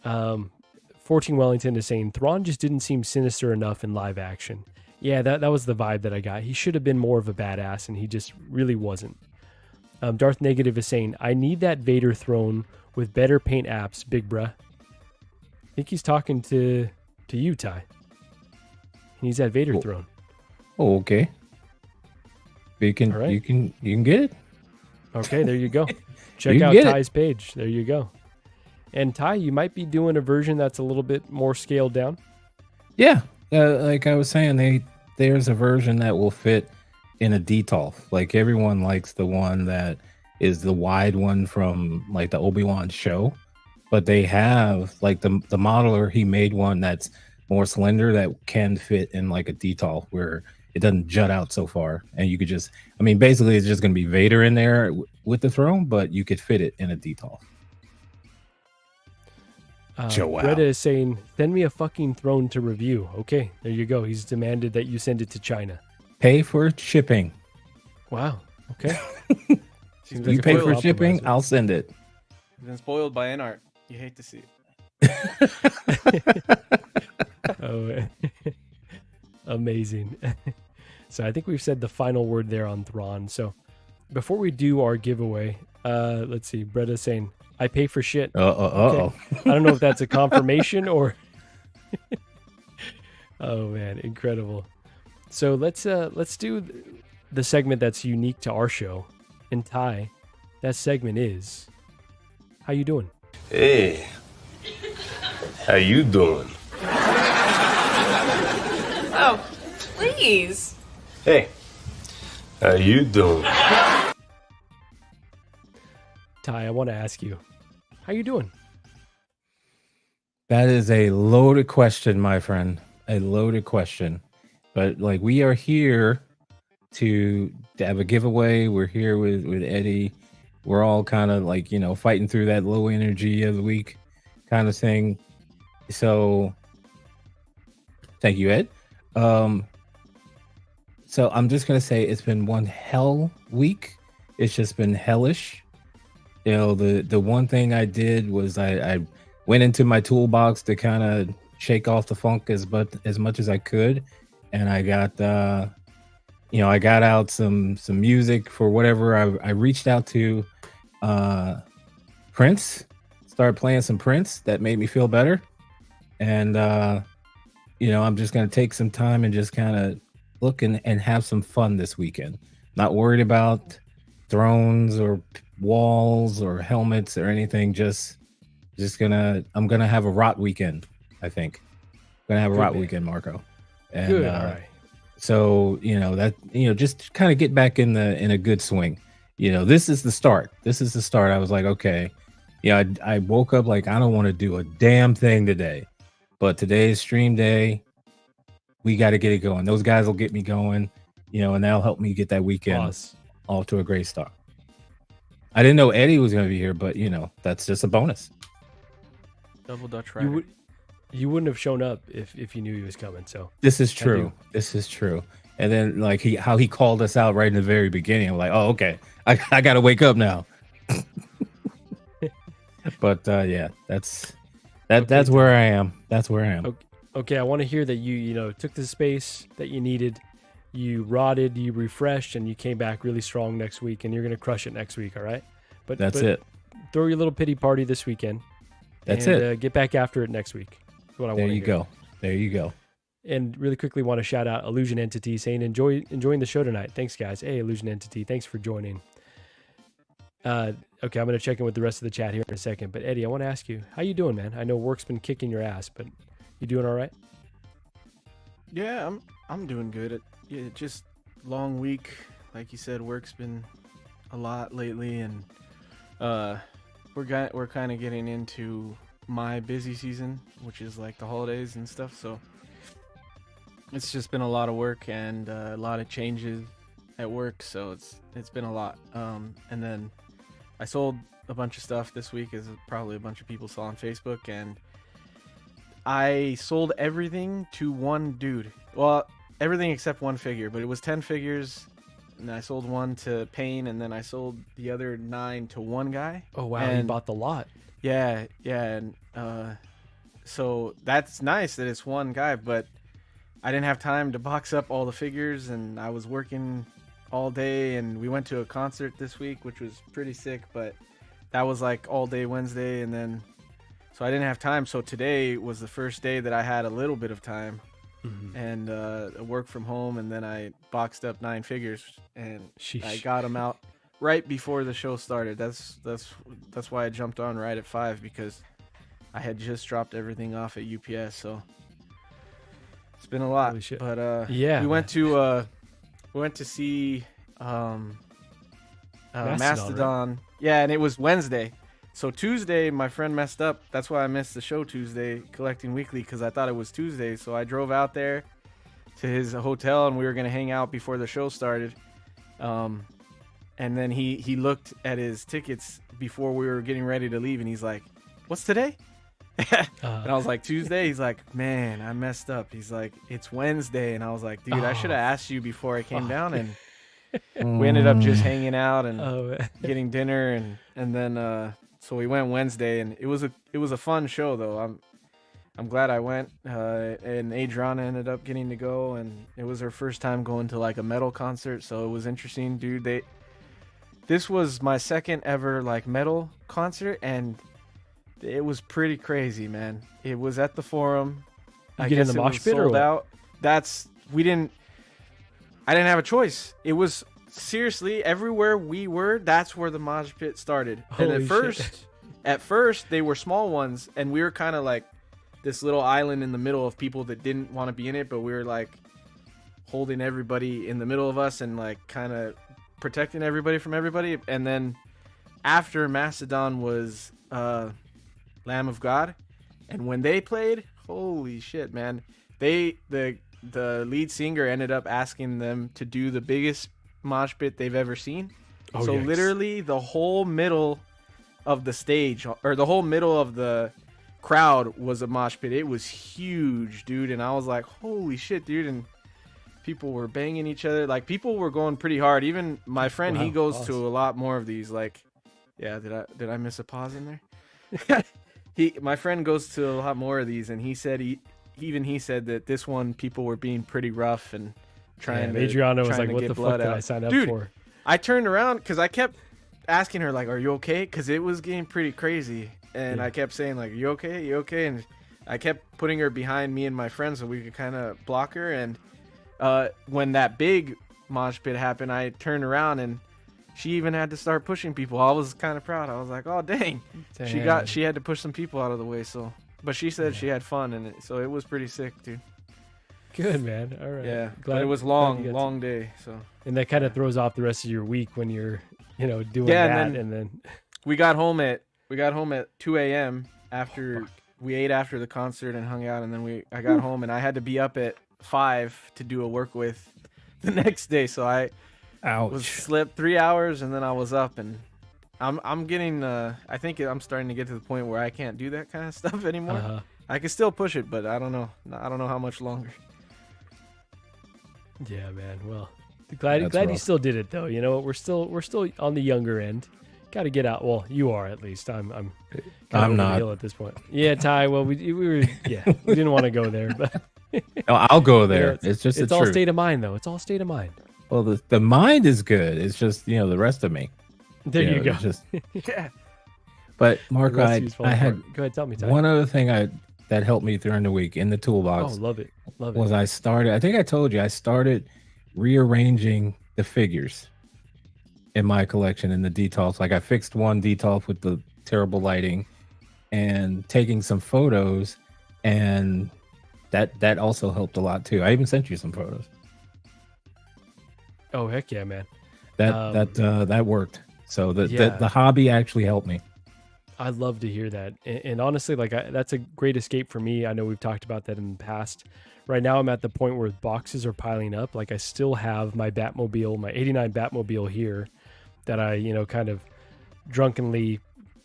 Speaker 3: 14 Wellington is saying Thrawn just didn't seem sinister enough in live action. Yeah, that was the vibe that I got. He should have been more of a badass, and he just really wasn't. Darth Negative is saying, I need that Vader throne with better paint apps, big bruh. I think he's talking to you, Ty. He needs that Vader throne.
Speaker 4: Oh, okay. You can get it.
Speaker 3: Okay, there you go. Check out Ty's page. There you go. And Ty, you might be doing a version that's a little bit more scaled down.
Speaker 4: Yeah, like I was saying, there's a version that will fit in a detolf. Like everyone likes the one that is the wide one from like the Obi-Wan show, but they have like the modeler. He made one that's more slender that can fit in like a detolf where it doesn't jut out so far, and you could just, basically it's just going to be Vader in there with the throne, but you could fit it in a detolf.
Speaker 3: Greta is saying, send me a fucking throne to review. Okay, there you go. He's demanded that you send it to China.
Speaker 4: Pay for shipping.
Speaker 3: Wow. Okay.
Speaker 4: Seems like you pay for shipping, I'll send it.
Speaker 1: You've been spoiled by InArt. You hate to see it.
Speaker 3: Oh, amazing. So I think we've said the final word there on Thrawn. So before we do our giveaway, let's see. Bretta's saying, I pay for shit. Okay. I don't know if that's a confirmation or... Oh, man. Incredible. So let's do the segment that's unique to our show. And Ty, that segment is, how you doing?
Speaker 5: Hey, how you doing?
Speaker 6: Oh, please.
Speaker 5: Hey, how you doing?
Speaker 3: Ty, I want to ask you, how you doing?
Speaker 4: That is a loaded question, my friend. A loaded question. But like, we are here to have a giveaway. We're here with Eddie. We're all kind of like, fighting through that low energy of the week kind of thing. So thank you, Ed. So I'm just going to say it's been one hell week. It's just been hellish. The one thing I did was I went into my toolbox to kind of shake off the funk as much as I could. And I got, I got out some music for whatever. I reached out to Prince, started playing some Prince. That made me feel better. And, I'm just going to take some time and just kind of look and have some fun this weekend. Not worried about thrones or walls or helmets or anything. I'm gonna have a rot weekend. I think I'm gonna have a rot weekend, Marco. And
Speaker 3: good. All right.
Speaker 4: So just kind of get back in a good swing. This is the start. I was like, okay, I woke up like I don't want to do a damn thing today, but today is stream day. We got to get it going. Those guys will get me going, and that'll help me get that weekend off to a great start. I didn't know Eddie was going to be here, but that's just a bonus.
Speaker 1: Double Dutch Rider.
Speaker 3: You wouldn't have shown up if you knew he was coming. So
Speaker 4: this is true. And then like how he called us out right in the very beginning. I'm like, oh, okay, I got to wake up now. But yeah, that's where I am. That's where I am.
Speaker 3: Okay, I want to hear that you took the space that you needed. You rotted, you refreshed, and you came back really strong next week, and you're going to crush it next week, all right? But
Speaker 4: that's it.
Speaker 3: Throw your little pity party this weekend.
Speaker 4: That's it.
Speaker 3: Get back after it next week. That's what I want to hear.
Speaker 4: There you go.
Speaker 3: And really quickly want to shout out Illusion Entity saying enjoying the show tonight. Thanks, guys. Hey, Illusion Entity, thanks for joining. Okay, I'm going to check in with the rest of the chat here in a second. But Eddie, I want to ask you, how you doing, man? I know work's been kicking your ass, but you doing all right?
Speaker 1: Yeah, I'm doing good. Just long week, like you said. Work's been a lot lately, and we're kind of getting into my busy season, which is like the holidays and stuff. So it's just been a lot of work and a lot of changes at work. So it's been a lot. And then I sold a bunch of stuff this week, as probably a bunch of people saw on Facebook, and I sold everything to one dude. Well, everything except one figure, but it was 10 figures, and I sold one to Payne, and then I sold the other 9 to one guy.
Speaker 3: Oh wow, you
Speaker 1: And
Speaker 3: bought the lot.
Speaker 1: yeah, and so that's nice that it's one guy, but I didn't have time to box up all the figures, and I was working all day, and we went to a concert this week, which was pretty sick, but that was like all day Wednesday, and then so I didn't have time. So today was the first day that I had a little bit of time, and work from home, and then I boxed up 9 figures, and
Speaker 3: Sheesh.
Speaker 1: I got them out right before the show started. That's why I jumped on right at 5, because I had just dropped everything off at UPS. So it's been a lot.
Speaker 3: Holy shit.
Speaker 1: But
Speaker 3: Yeah,
Speaker 1: we went to see Mastodon.
Speaker 3: right?
Speaker 1: Yeah, and it was Wednesday. So Tuesday, my friend messed up. That's why I missed the show Tuesday, Collecting Weekly, because I thought it was Tuesday. So I drove out there to his hotel, and we were going to hang out before the show started. And then he looked at his tickets before we were getting ready to leave, and he's like, "What's today?" And I was like, "Tuesday." He's like, "Man, I messed up." He's like, "It's Wednesday." And I was like, "Dude, I should have asked you before I came down." And we ended up just hanging out and getting dinner, and then so we went Wednesday, and it was a fun show though. I'm glad I went, and Adriana ended up getting to go, and it was her first time going to like a metal concert, so it was interesting, dude. This was my second ever like metal concert, and it was pretty crazy, man. It was at the Forum.
Speaker 3: You get in the
Speaker 1: it
Speaker 3: mosh
Speaker 1: was
Speaker 3: pit or
Speaker 1: sold
Speaker 3: what?
Speaker 1: out. I didn't have a choice. It was seriously everywhere we were. That's where the mosh pit started. And
Speaker 3: Holy shit.
Speaker 1: at first they were small ones, and we were kind of like this little island in the middle of people that didn't want to be in it, but we were like holding everybody in the middle of us and like kind of protecting everybody from everybody. And then after Mastodon was Lamb of God, and when they played, holy shit, man, the lead singer ended up asking them to do the biggest mosh pit they've ever seen. So
Speaker 3: yikes.
Speaker 1: literally the whole middle of the stage, or the whole middle of the crowd, was a mosh pit. It was huge, dude, and I was like, holy shit, dude. And people were banging each other, like people were going pretty hard. Even my friend, he goes
Speaker 3: pause.
Speaker 1: to a lot more of these. Like, yeah, did I miss a pause in there? My friend goes to a lot more of these, and he said he said that this one people were being pretty rough and trying
Speaker 3: Adriana was like,
Speaker 1: to
Speaker 3: "What
Speaker 1: get
Speaker 3: the fuck
Speaker 1: blood
Speaker 3: did
Speaker 1: out."
Speaker 3: I sign up
Speaker 1: Dude,
Speaker 3: for?"
Speaker 1: I turned around because I kept asking her like, "Are you okay?" Because it was getting pretty crazy, and I kept saying like, "You okay? You okay?" And I kept putting her behind me and my friend so we could kind of block her. And when that big mosh pit happened, I turned around, and she even had to start pushing people. I was kind of proud. I was like, "Oh dang!" She had to push some people out of the way. So, but she said she had fun, and so it was pretty sick, dude.
Speaker 3: Good, man. All right.
Speaker 1: Yeah,
Speaker 3: Glad
Speaker 1: but it was
Speaker 3: glad you got
Speaker 1: long day. So
Speaker 3: and that kind of throws off the rest of your week when you're, doing
Speaker 1: Yeah,
Speaker 3: that,
Speaker 1: and
Speaker 3: and then
Speaker 1: we got home at 2 a.m. after we ate after the concert and hung out, and then I got home, and I had to be up at 5 to do a work with the next day. So I slept 3 hours, and then I was up, and I'm getting I think I'm starting to get to the point where I can't do that kind of stuff anymore. I can still push it, but I don't know how much longer.
Speaker 3: Yeah, man. Well, glad you still did it though. You know what? We're still on the younger end. Got to get out. Well, you are at least. I'm kind of over the
Speaker 4: not
Speaker 3: hill at this point. Yeah, Ty. Well, we were. Yeah, we didn't want to go there, but
Speaker 4: I'll go there. It's just
Speaker 3: it's
Speaker 4: the
Speaker 3: all
Speaker 4: truth.
Speaker 3: state of mind though. It's all state of mind.
Speaker 4: Well, the mind is good. It's just the rest of me.
Speaker 3: There you go.
Speaker 4: it's Just,
Speaker 1: Yeah.
Speaker 4: but Marco,
Speaker 3: The rest
Speaker 4: I
Speaker 3: of you's falling
Speaker 4: had
Speaker 3: apart. Go ahead, tell me, Ty.
Speaker 4: one other thing that helped me during the week in the
Speaker 3: Oh,
Speaker 4: toolbox
Speaker 3: love it.
Speaker 4: was I think I told you I started rearranging the figures in my collection in the details. Like I fixed one detail with the terrible lighting and taking some photos, and that also helped a lot too. I even sent you some photos.
Speaker 3: Oh heck yeah, man.
Speaker 4: That worked. So
Speaker 3: Yeah.
Speaker 4: the hobby actually helped me.
Speaker 3: I love to hear that. And honestly, like that's a great escape for me. I know we've talked about that in the past. Right now, I'm at the point where boxes are piling up. Like I still have my Batmobile, my '89 Batmobile here that I, kind of drunkenly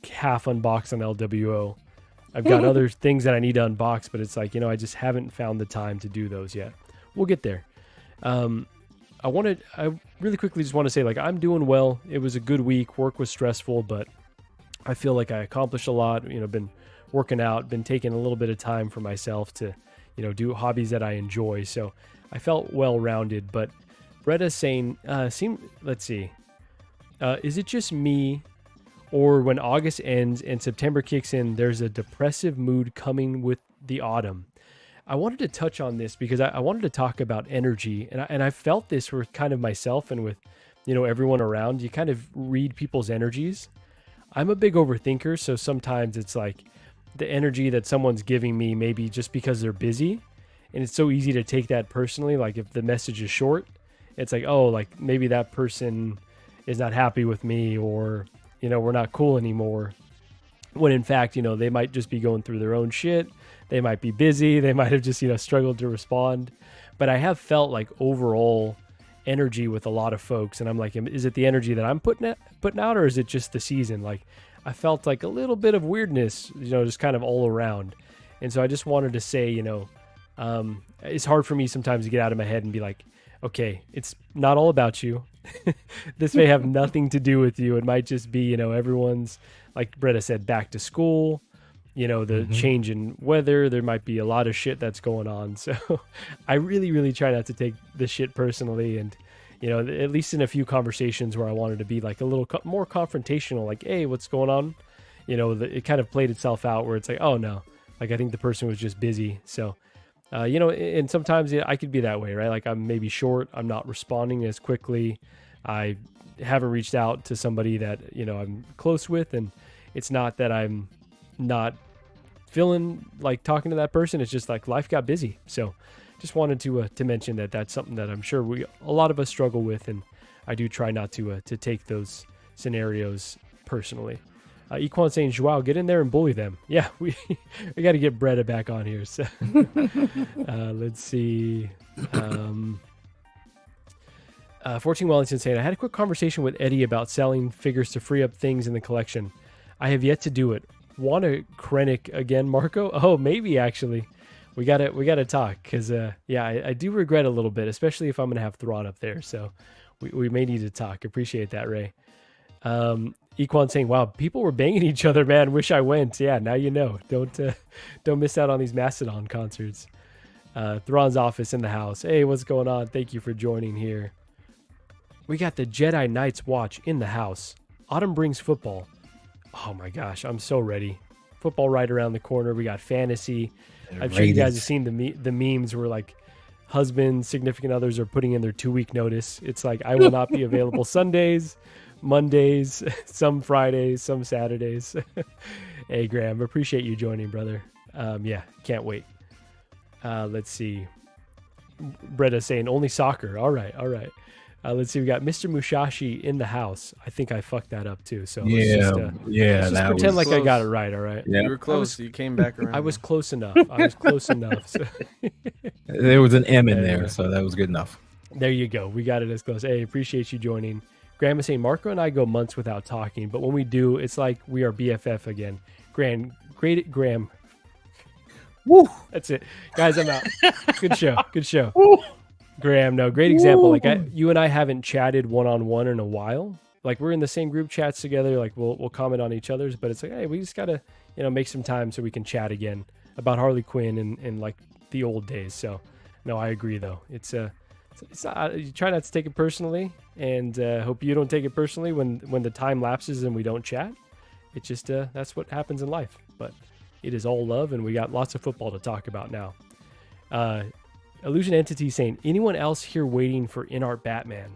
Speaker 3: half unboxed on LWO. I've got other things that I need to unbox, but it's like, I just haven't found the time to do those yet. We'll get there. I really quickly just want to say, like, I'm doing well. It was a good week. Work was stressful, but I feel like I accomplished a lot. Been working out, been taking a little bit of time for myself to, do hobbies that I enjoy. So I felt well-rounded. But Bretta's saying, let's see. Is it just me, or when August ends and September kicks in, there's a depressive mood coming with the autumn? I wanted to touch on this because I wanted to talk about energy, and I felt this with kind of myself and with, everyone around. You kind of read people's energies. I'm a big overthinker, so sometimes it's like the energy that someone's giving me, maybe just because they're busy, and it's so easy to take that personally. Like if the message is short, it's like, oh, like maybe that person is not happy with me, or, we're not cool anymore. When in fact, they might just be going through their own shit. They might be busy. They might have just, struggled to respond. But I have felt like overall energy with a lot of folks. And I'm like, is it the energy that I'm putting out, or is it just the season? Like I felt like a little bit of weirdness, just kind of all around. And so I just wanted to say, it's hard for me sometimes to get out of my head and be like, okay, it's not all about you. This may have nothing to do with you. It might just be, everyone's, like Bretta said, back to school. The change in weather, there might be a lot of shit that's going on. So I really, really try not to take this shit personally. And, at least in a few conversations where I wanted to be like a little more confrontational, like, hey, what's going on? It kind of played itself out where it's like, oh no, like I think the person was just busy. So, and sometimes I could be that way, right? Like I'm maybe short, I'm not responding as quickly. I haven't reached out to somebody that, I'm close with. And it's not that I'm not feeling like talking to that person. It's just like life got busy. So just wanted to mention that that's something that I'm sure a lot of us struggle with, and I do try not to take those scenarios personally. Equan saying, Joao, get in there and bully them. Yeah, we got to get Bretta back on here. So let's see. 14 Wellington saying, I had a quick conversation with Eddie about selling figures to free up things in the collection. I have yet to do it. Want to Krennic again, Marco? Oh, maybe actually. We gotta talk, because I do regret a little bit, especially if I'm gonna have Thrawn up there. So we may need to talk. Appreciate that, Ray. Equan saying, wow, people were banging each other, man. Wish I went. Yeah, now you know. Don't miss out on these Mastodon concerts. Thrawn's office in the house. Hey, what's going on? Thank you for joining here. We got the Jedi Knights watch in the house. Autumn brings football. Oh my gosh, I'm so ready. Football right around the corner. We got fantasy. I'm sure you guys have seen the memes where like husbands, significant others are putting in their 2-week notice. It's like, I will not be available Sundays, Mondays, some Fridays, some Saturdays. Hey, Graham, appreciate you joining, brother. Yeah, can't wait. Let's see. Bretta saying only soccer. All right. Let's see. We got Mr. Mushashi in the house. I think I fucked that up too. So let's just pretend like I got it right. All right.
Speaker 1: Yeah. You were close. You came back around.
Speaker 3: I was close enough. So.
Speaker 4: There was an M in there, so that was good enough.
Speaker 3: There you go. We got it as close. Hey, appreciate you joining. Graham is saying Marco and I go months without talking, but when we do, it's like we are BFF again. Graham.
Speaker 4: Woo.
Speaker 3: That's it, guys. I'm out. Good show. Woo. Graham, no, great example. Like you and I haven't chatted one-on-one in a while. Like we're in the same group chats together. Like we'll comment on each other's, but it's like, hey, we just gotta, make some time so we can chat again about Harley Quinn and like the old days. So, no, I agree though. It's not, you try not to take it personally, and hope you don't take it personally when the time lapses and we don't chat. It's just that's what happens in life. But it is all love, and we got lots of football to talk about now. Illusion Entity saying, anyone else here waiting for InArt Batman?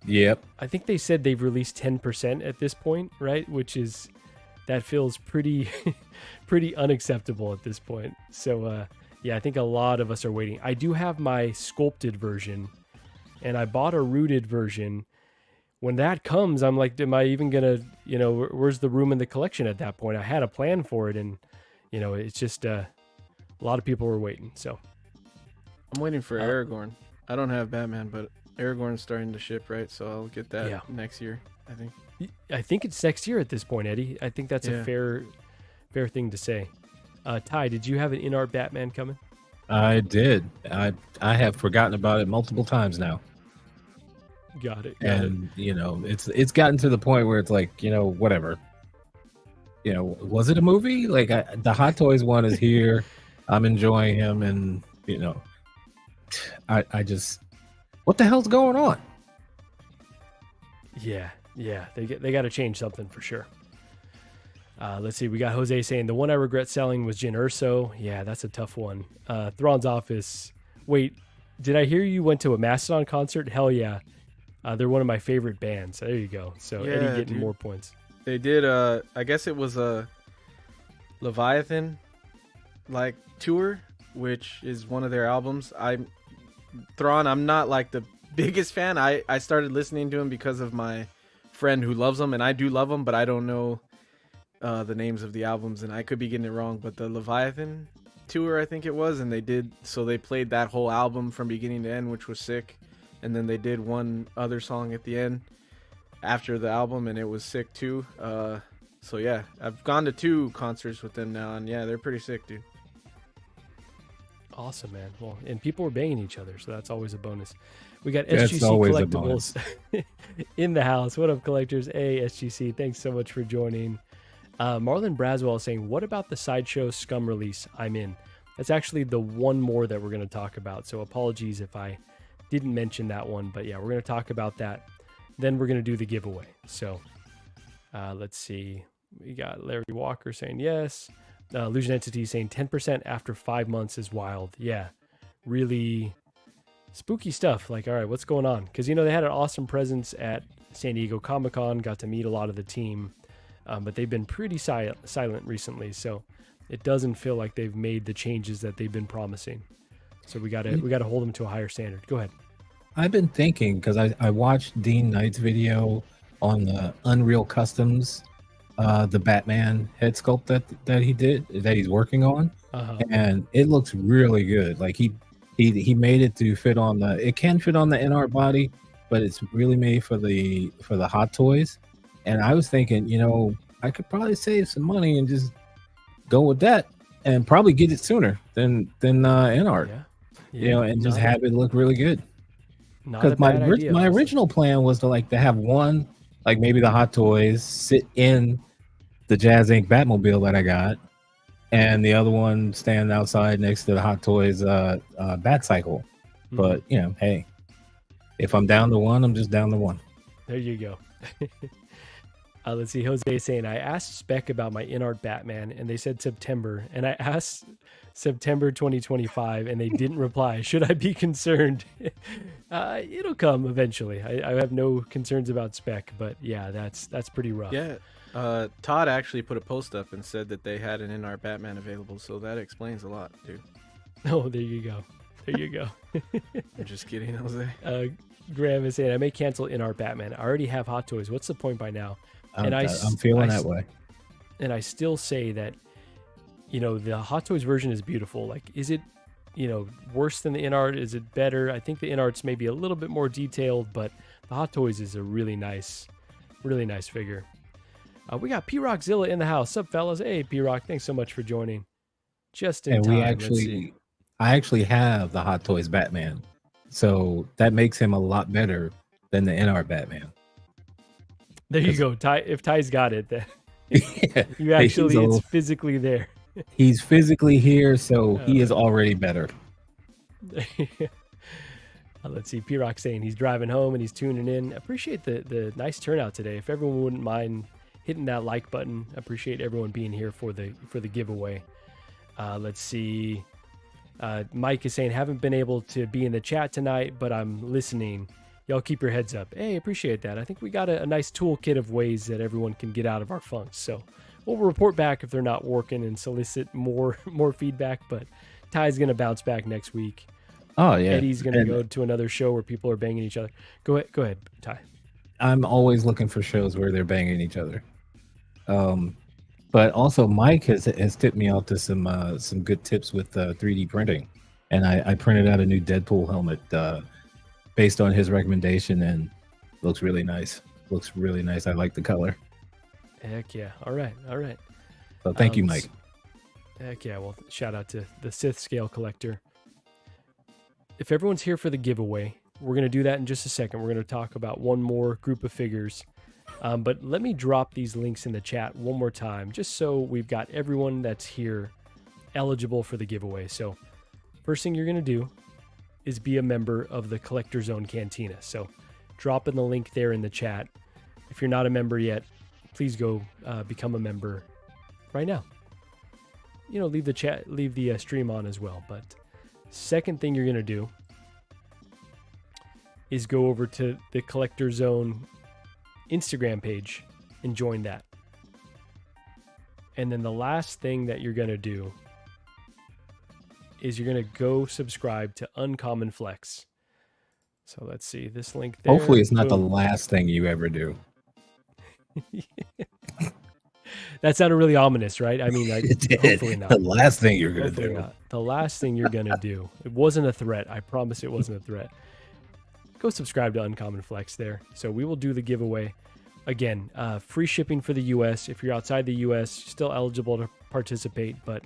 Speaker 4: Yep.
Speaker 3: I think they said they've released 10% at this point, right? That feels pretty unacceptable at this point. So, I think a lot of us are waiting. I do have my sculpted version, and I bought a rooted version. When that comes, I'm like, am I even gonna, where's the room in the collection at that point? I had a plan for it, and, it's just a lot of people were waiting, so.
Speaker 1: I'm waiting for Aragorn. I don't have Batman, but Aragorn's starting to ship, right? So I'll get that
Speaker 3: Yeah.
Speaker 1: next year, I think.
Speaker 3: I think it's next year at this point, Eddie. I think that's a
Speaker 1: Yeah.
Speaker 3: fair thing to say. Ty, did you have an InArt Batman coming?
Speaker 4: I did. I have forgotten about it multiple times now.
Speaker 3: Got it.
Speaker 4: And it's gotten to the point where it's like, whatever. Was it a movie? Like the Hot Toys one is here. I'm enjoying him, and I just, what the hell's going on?
Speaker 3: Yeah. They got to change something for sure. Let's see. We got Jose saying the one I regret selling was Jyn Erso. Yeah, that's a tough one. Thrawn's Office. Wait, did I hear you went to a Mastodon concert? Hell yeah. They're one of my favorite bands. There you go. So
Speaker 1: Yeah,
Speaker 3: Eddie getting
Speaker 1: dude.
Speaker 3: more points.
Speaker 1: They did I guess it was a Leviathan like tour, which is one of their albums. Thrawn, I'm not like the biggest fan. I started listening to him because of my friend who loves them, and I do love them, but I don't know the names of the albums, and I could be getting it wrong. But the Leviathan tour, I think it was, and they played that whole album from beginning to end, which was sick. And then they did one other song at the end after the album, and it was sick too. So yeah, I've gone to 2 concerts with them now, and yeah, they're pretty sick, dude.
Speaker 3: Awesome, man. Well, and people were banging each other, so that's always a bonus. We got
Speaker 4: That's
Speaker 3: SGC
Speaker 4: always a
Speaker 3: Collectibles in the house. What up, collectors? Hey, SGC, thanks so much for joining. Marlon Braswell is saying, what about the Sideshow Scum release? I'm in. That's actually the one more that we're going to talk about, so apologies if I didn't mention that one, but yeah, we're going to talk about that. Then we're going to do the giveaway. So let's see. We got Larry Walker saying yes. Illusion Entity saying 10% after 5 months is wild. Yeah, really spooky stuff. Like, all right, what's going on? Because, they had an awesome presence at San Diego Comic-Con, got to meet a lot of the team, but they've been pretty silent recently. So it doesn't feel like they've made the changes that they've been promising. So we got to hold them to a higher standard. Go ahead.
Speaker 4: I've been thinking, because I watched Dean Knight's video on the Unreal Customs, the Batman head sculpt that he did, that he's working on, and it looks really good. Like he made it to fit on it can fit on the InArt body, but it's really made for the Hot Toys. And I was thinking, I could probably save some money and just go with that, and probably get it sooner than InArt.
Speaker 3: Yeah.
Speaker 4: And just have it look really good.
Speaker 3: Because
Speaker 4: my original plan was to have one, like maybe the Hot Toys sit in the Jazz Inc. Batmobile that I got, and the other one stand outside next to the Hot Toys Bat Cycle.
Speaker 3: Mm-hmm.
Speaker 4: But hey, if I'm down to one, I'm just down to one.
Speaker 3: There you go. Let's see. Jose saying, I asked Spec about my InArt Batman, and they said September. And I asked September 2025, and they didn't reply. Should I be concerned? It'll come eventually. I have no concerns about Spec, but yeah, that's pretty rough.
Speaker 1: Yeah. Todd actually put a post up and said that they had an InArt Batman available, so that explains a lot, dude.
Speaker 3: Oh, there you go. There you go.
Speaker 1: I'm just kidding, Jose.
Speaker 3: Graham is saying, I may cancel InArt Batman. I already have Hot Toys. What's the point by now?
Speaker 4: I'm feeling that way.
Speaker 3: And I still say that, the Hot Toys version is beautiful. Like, is it, worse than the InArt? Is it better? I think the InArt's maybe a little bit more detailed, but the Hot Toys is a really nice figure. We got P-Rockzilla in the house. Sup, fellas? Hey, P-Rock, thanks so much for joining. Just in time.
Speaker 4: I actually have the Hot Toys Batman, so that makes him a lot better than the InArt Batman.
Speaker 3: There you go, Ty. If Ty's got it, then
Speaker 4: yeah.
Speaker 3: you actually it's physically there.
Speaker 4: He's physically here, so he is already better.
Speaker 3: Let's see. P-Rock saying he's driving home and he's tuning in. Appreciate the nice turnout today. If everyone wouldn't mind hitting that like button, appreciate everyone being here for the giveaway. Let's see. Mike is saying, haven't been able to be in the chat tonight, but I'm listening. Y'all keep your heads up. Hey, appreciate that. I think we got a nice toolkit of ways that everyone can get out of our funks. So we'll report back if they're not working and solicit more feedback. But Ty's going to bounce back next week.
Speaker 4: Oh, yeah.
Speaker 3: Eddie's going to go to another show where people are banging each other. Go ahead, Ty.
Speaker 4: I'm always looking for shows where they're banging each other. But also Mike has tipped me out to some good tips with 3D printing. And I printed out a new Deadpool helmet based on his recommendation, and looks really nice. Looks really nice. I like the color.
Speaker 3: Heck yeah. All right.
Speaker 4: So thank you, Mike.
Speaker 3: Heck yeah. Well, shout out to the Sith Scale Collector. If everyone's here for the giveaway, we're going to do that in just a second. We're going to talk about one more group of figures. But let me drop these links in the chat one more time, just so we've got everyone that's here eligible for the giveaway. So first thing you're going to do is be a member of the Collector Zone Cantina. So drop in the link there in the chat. If you're not a member yet, please go become a member right now. Leave the stream on as well. But second thing you're going to do is go over to the Collector Zone Instagram page and join that. And then the last thing that you're going to do is you're going to go subscribe to Uncommon Flex. So let's see this link there.
Speaker 4: Hopefully it's not the
Speaker 3: Boom.
Speaker 4: last thing you ever do.
Speaker 3: That sounded really ominous, right? I mean, like,
Speaker 4: It did.
Speaker 3: hopefully not.
Speaker 4: The last thing you're going to
Speaker 3: Hopefully
Speaker 4: do.
Speaker 3: not. The last thing you're going to do. It wasn't a threat. I promise it wasn't a threat. Go subscribe to Uncommon Flex there. So we will do the giveaway. Again, free shipping for the U.S. If you're outside the U.S., you're still eligible to participate, but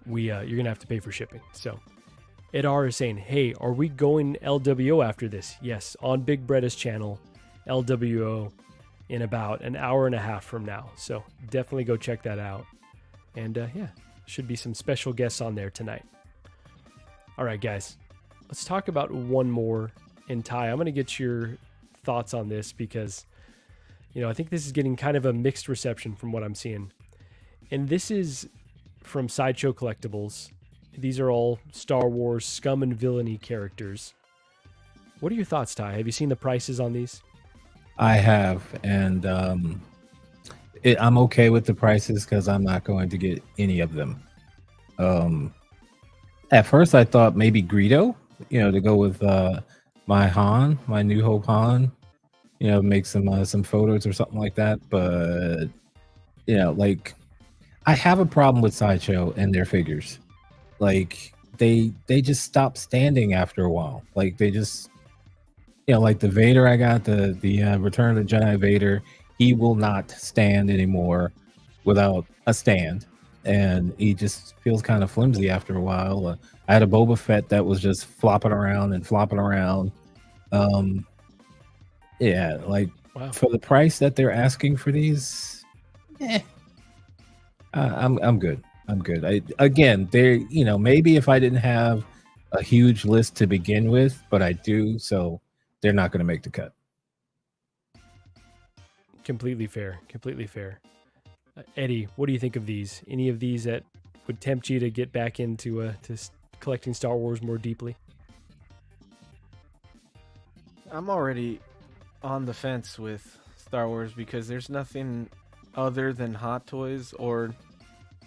Speaker 3: you're going to have to pay for shipping. So Edar is saying, hey, are we going LWO after this? Yes, on Big Bretta's channel, LWO, in about an hour and a half from now. So definitely go check that out. And should be some special guests on there tonight. All right, guys, let's talk about one more. And Ty, I'm going to get your thoughts on this because, I think this is getting kind of a mixed reception from what I'm seeing. And this is from Sideshow Collectibles. These are all Star Wars scum and villainy characters. What are your thoughts, Ty? Have you seen the prices on these?
Speaker 4: I have, and I'm okay with the prices because I'm not going to get any of them. At first, I thought maybe Greedo, to go with my New Hope Han, make some photos or something like that. But I have a problem with Sideshow and their figures. Like they just stop standing after a while. Like they just. Like the Vader I got, the Return of the Jedi Vader, he will not stand anymore without a stand. And he just feels kind of flimsy after a while. I had a Boba Fett that was just flopping around. Wow. For the price that they're asking for these, I'm good. Maybe if I didn't have a huge list to begin with, but I do, so they're not going to make the cut.
Speaker 3: Completely fair. Eddie, what do you think of these? Any of these that would tempt you to get back into collecting Star Wars more deeply?
Speaker 1: I'm already on the fence with Star Wars because there's nothing other than Hot Toys or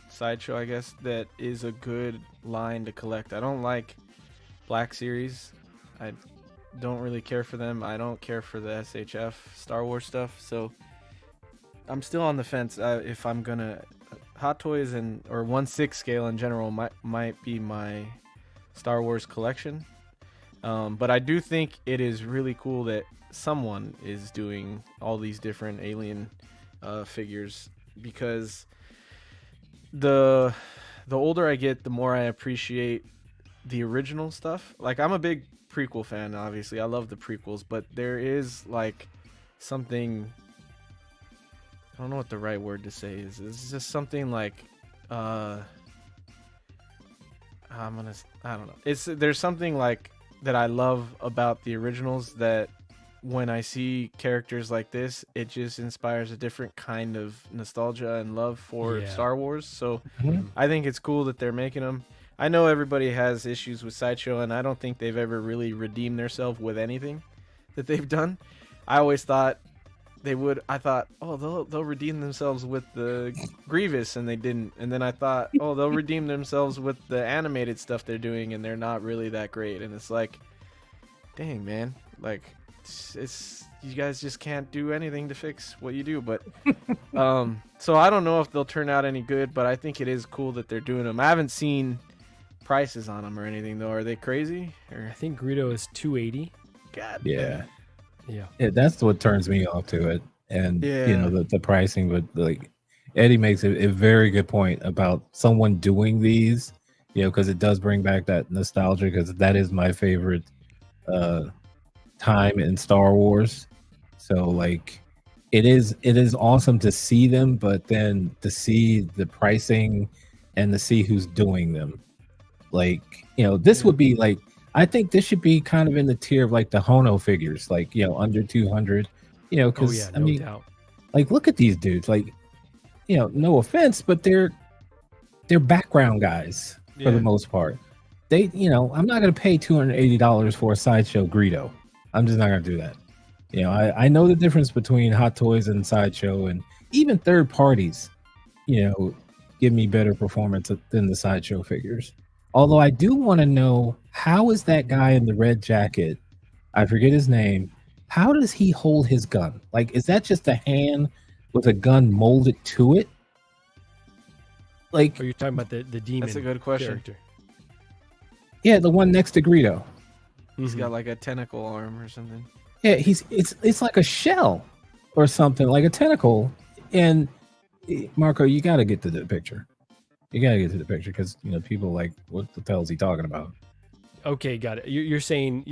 Speaker 1: Sideshow, I guess, that is a good line to collect. I don't like Black Series. I don't really care for them. I don't care for the SHF Star Wars stuff, so I'm still on the fence. If I'm gonna Hot Toys or 1/6 scale in general might be my Star Wars collection, but I do think it is really cool that someone is doing all these different alien figures, because the older I get, the more I appreciate the original stuff. Like, I'm a big prequel fan, obviously. I love the prequels, but there is like something, I don't know what the right word to say is. It's just something like I don't know. There's something like that I love about the originals, that when I see characters like this, it just inspires a different kind of nostalgia and love for Star Wars. So I think it's cool that they're making them. I know everybody has issues with Sideshow, and I don't think they've ever really redeemed themselves with anything that they've done. I always thought they would. I thought, oh, they'll redeem themselves with the Grievous, and they didn't. And then I thought, oh, they'll redeem themselves with the animated stuff they're doing, and they're not really that great. And it's like, dang, man, like it's you guys just can't do anything to fix what you do. But so I don't know if they'll turn out any good, but I think it is cool that they're doing them. I haven't seen prices on them or anything though. Are they crazy? Or
Speaker 3: I think Greedo is 280.
Speaker 1: God.
Speaker 4: Yeah.
Speaker 3: Yeah.
Speaker 4: Yeah, that's what turns me off to it. And you know,
Speaker 1: Yeah.
Speaker 4: the pricing, but like Eddie makes a very good point about someone doing these, you know, because it does bring back that nostalgia, because that is my favorite time in Star Wars. So like it is awesome to see them, but then to see the pricing and to see who's doing them. Like, you know, this would be like, I think this should be kind of in the tier of like the Hono figures, like, you know, under 200, you know,
Speaker 3: Oh
Speaker 4: because
Speaker 3: yeah,
Speaker 4: I
Speaker 3: no
Speaker 4: mean,
Speaker 3: doubt.
Speaker 4: like, look at these dudes, like, you know, no offense, but they're background guys for the
Speaker 1: Yeah.
Speaker 4: most part. They, you know, I'm not gonna pay $280 for a Sideshow Greedo. I'm just not gonna do that. You know, I know the difference between Hot Toys and Sideshow, and even third parties, you know, give me better performance than the Sideshow figures. Although I do want to know, how is that guy in the red jacket, I forget his name, how does he hold his gun? Like, is that just a hand with a gun molded to it? Like,
Speaker 3: Are you talking about the demon?
Speaker 1: That's a good question.
Speaker 3: Character.
Speaker 4: yeah, the one next to Greedo.
Speaker 1: He's
Speaker 3: Mhm.
Speaker 1: got like a tentacle arm or something.
Speaker 4: Yeah, it's like a shell or something, like a tentacle. And Marco, you got to get to the picture. You got to get to the picture, because, you know, people like, what the hell is he talking about?
Speaker 3: Okay, got it. You're saying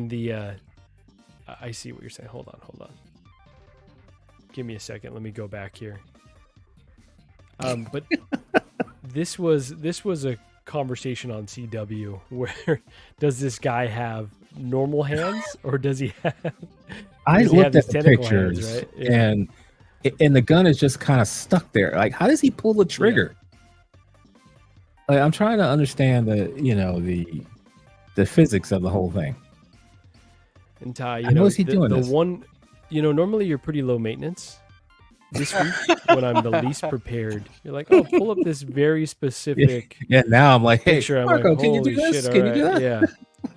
Speaker 3: the. I see what you're saying. Hold on. Give me a second. Let me go back here. But this was a conversation on CW where does this guy have normal hands, or does he have?
Speaker 4: I
Speaker 3: does he have
Speaker 4: looked at
Speaker 3: these
Speaker 4: the
Speaker 3: tentacle
Speaker 4: pictures,
Speaker 3: hands, right? Yeah.
Speaker 4: and the gun is just kind of stuck there. Like, how does he pull the trigger? Like, I'm trying to understand the physics of the whole thing.
Speaker 3: And Ty,
Speaker 4: How is he doing
Speaker 3: the
Speaker 4: this?
Speaker 3: one, normally you're pretty low maintenance. This week, when I'm the least prepared, you're like, oh, pull up this very specific
Speaker 4: Yeah, now I'm like, hey,
Speaker 3: picture. I'm
Speaker 4: Marco,
Speaker 3: like,
Speaker 4: can you
Speaker 3: holy
Speaker 4: do this?
Speaker 3: shit!
Speaker 4: Can you do that?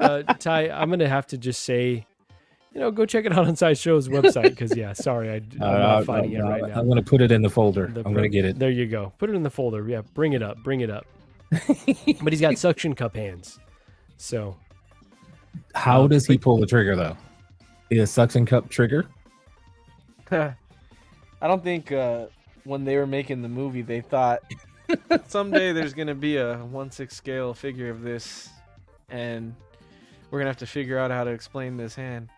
Speaker 3: Yeah. Ty, I'm gonna have to just say, go check it out on Sideshow's website, because sorry, I'm not finding it right now.
Speaker 4: I'm gonna put it in the folder. I'm gonna get it.
Speaker 3: There you go. Put it in the folder. Yeah, bring it up. But he's got suction cup hands. So
Speaker 4: How does he pull the trigger though? Is a suction cup trigger?
Speaker 1: I don't think when they were making the movie they thought someday there's gonna be a 1/6 scale figure of this, and we're gonna have to figure out how to explain this hand.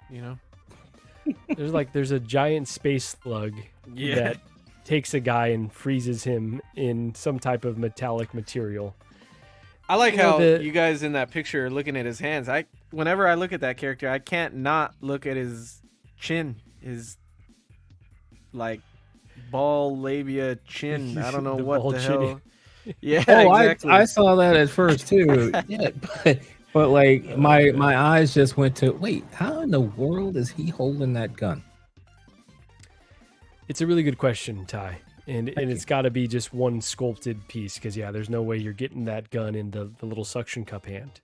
Speaker 3: there's a giant space slug that takes a guy and freezes him in some type of metallic material.
Speaker 1: I like how you guys in that picture are looking at his hands. Whenever I look at that character, I can't not look at his chin, his like ball labia chin. I don't know
Speaker 3: The
Speaker 1: what
Speaker 3: ball
Speaker 1: the
Speaker 3: chin.
Speaker 1: hell. Yeah,
Speaker 4: Oh,
Speaker 1: exactly.
Speaker 4: I saw that at first too. Yeah, but like my eyes just went to, wait, how in the world is he holding that gun?
Speaker 3: It's a really good question, Ty. And it's got to be just one sculpted piece, because there's no way you're getting that gun in the little suction cup hand.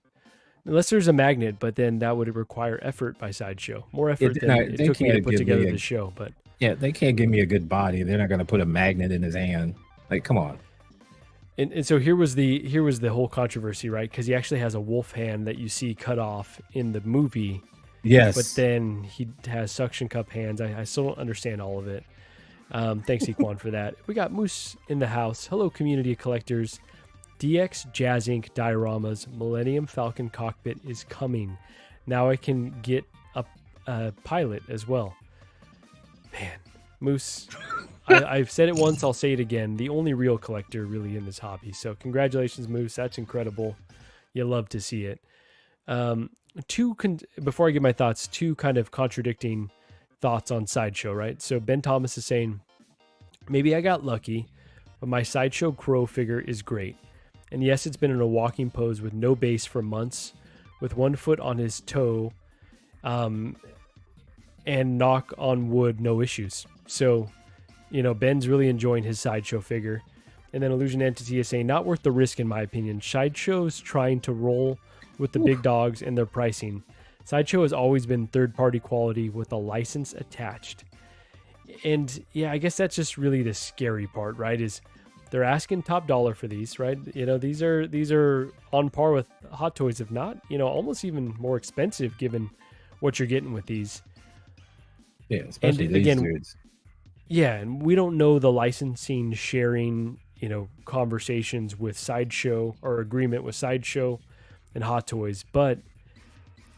Speaker 3: Unless there's a magnet, but then that would require effort by Sideshow. More effort than it took me to put together the show. But
Speaker 4: yeah, they can't give me a good body. They're not going to put a magnet in his hand. Like, come on.
Speaker 3: And so here was the whole controversy, right? Because he actually has a wolf hand that you see cut off in the movie.
Speaker 4: Yes.
Speaker 3: But then he has suction cup hands. I still don't understand all of it. Thanks, Equan, for that. We got Moose in the house. Hello, community of collectors. DX Jazz Inc. dioramas Millennium Falcon cockpit is coming. Now I can get a pilot as well. Man, Moose, I've said it once, I'll say it again. The only real collector really in this hobby. So congratulations, Moose. That's incredible. You love to see it. Before I give my thoughts, two kind of contradicting thoughts on Sideshow, right? So Ben Thomas is saying, maybe I got lucky, but my Sideshow Crow figure is great. And yes, it's been in a walking pose with no base for months, with one foot on his toe, and knock on wood, no issues. So, Ben's really enjoying his Sideshow figure. And then Illusion Entity is saying, not worth the risk in my opinion. Sideshow's trying to roll with the big dogs and their pricing. Sideshow has always been third-party quality with a license attached. And yeah, I guess that's just really the scary part, right? Is They're asking top dollar for these, right? You know, these are on par with Hot Toys, if not, you know, almost even more expensive given what you're getting with these.
Speaker 4: Yeah, especially
Speaker 3: And
Speaker 4: these
Speaker 3: again,
Speaker 4: dudes.
Speaker 3: Yeah, and we don't know the licensing sharing, you know, conversations with Sideshow or agreement with Sideshow and Hot Toys. But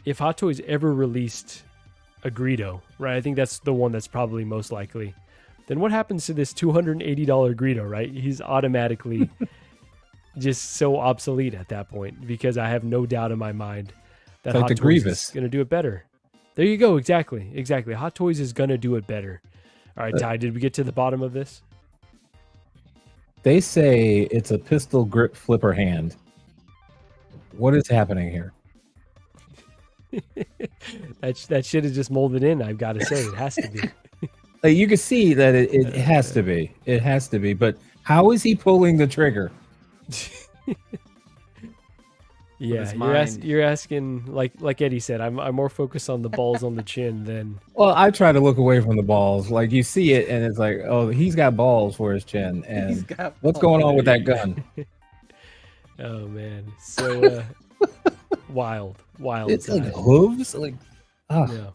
Speaker 3: if Hot Toys ever released a Greedo, right? I think that's the one that's probably most likely. Then what happens to this $280 Greedo, right? He's automatically just so obsolete at that point because I have no doubt in my mind that
Speaker 4: Like
Speaker 3: Hot
Speaker 4: the
Speaker 3: Toys
Speaker 4: Grievous.
Speaker 3: is going to do it better. There you go. Exactly. Hot Toys is going to do it better. All right, Ty, did we get to the bottom of this?
Speaker 4: They say it's a pistol grip flipper hand. What is happening here?
Speaker 3: That shit is just molded in, I've got to say. It has to be.
Speaker 4: Like, you can see that it has to be. It has to be. But how is he pulling the trigger?
Speaker 3: Yeah,
Speaker 1: his
Speaker 3: you're,
Speaker 1: mind.
Speaker 3: you're asking, like Eddie said, I'm more focused on the balls on the chin than...
Speaker 4: Well, I try to look away from the balls. Like, you see it, and it's like, oh, he's got balls for his chin. And
Speaker 1: got
Speaker 4: what's going on with that gun?
Speaker 3: Oh, man. So, wild.
Speaker 4: It's
Speaker 3: Ty.
Speaker 4: like hooves. Like,
Speaker 3: Yeah.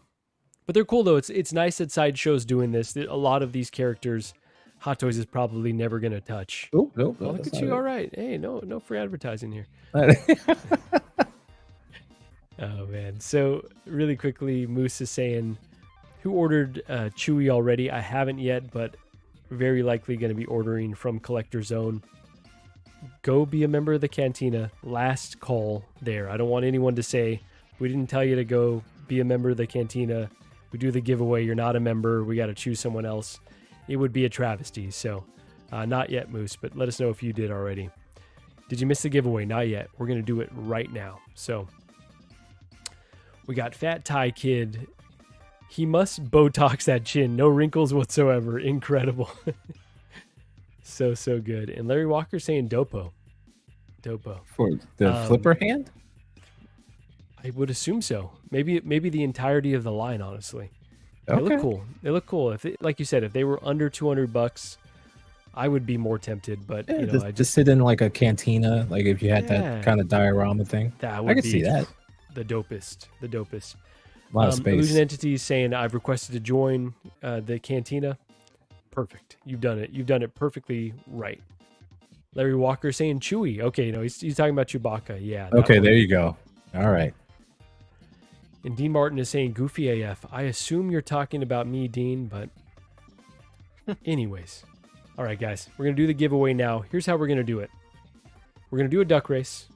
Speaker 3: But they're cool, though. It's nice that Sideshow's doing this. A lot of these characters, Hot Toys is probably never going to touch.
Speaker 4: Nope.
Speaker 3: Oh, look at you. All right. Hey, no free advertising here. Oh, man. So, really quickly, Moose is saying, who ordered Chewy already? I haven't yet, but very likely going to be ordering from Collector Zone. Go be a member of the Cantina. Last call there. I don't want anyone to say, we didn't tell you to go be a member of the Cantina. We do the giveaway. You're not a member. We got to choose someone else. It would be a travesty. So, not yet, Moose, but let us know if you did already. Did you miss the giveaway? Not yet. We're going to do it right now. So, we got Fat Thai Kid. He must Botox that chin. No wrinkles whatsoever. Incredible. So good. And Larry Walker saying Dopo.
Speaker 4: for the flipper hand?
Speaker 3: I would assume so. Maybe the entirety of the line, honestly. They
Speaker 4: Okay.
Speaker 3: look cool. They look cool. If it, like you said, if they were under $200, I would be more tempted. But
Speaker 4: Yeah,
Speaker 3: you know,
Speaker 4: just,
Speaker 3: I
Speaker 4: just sit in like a cantina, like if you had
Speaker 3: Yeah.
Speaker 4: that kind of diorama thing.
Speaker 3: that would
Speaker 4: I could
Speaker 3: be
Speaker 4: see that.
Speaker 3: the dopest.
Speaker 4: A lot of space.
Speaker 3: Illusion Entity is saying I've requested to join the Cantina. Perfect. You've done it. You've done it perfectly right. Larry Walker saying Chewy. Okay, no, he's talking about Chewbacca. Yeah. that
Speaker 4: Okay,
Speaker 3: one.
Speaker 4: there you go. All right.
Speaker 3: And Dean Martin is saying Goofy AF. I assume you're talking about me, Dean, but anyways. All right, guys, we're going to do the giveaway now. Here's how we're going to do it. We're going to do a duck race.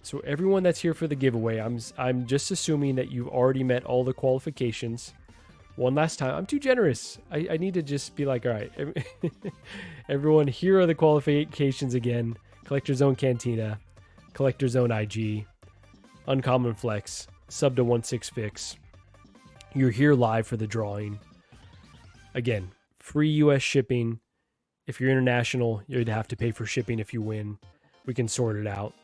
Speaker 3: So everyone that's here for the giveaway, I'm just assuming that you've already met all the qualifications. One last time. I'm too generous. I need to just be like, all right, everyone, here are the qualifications again. Collector Zone Cantina, Collector Zone IG, Uncommon Flex, sub to 1/6 fix. You're here live for the drawing. Again, free US shipping. If you're international, you'd have to pay for shipping if you win. We can sort it out.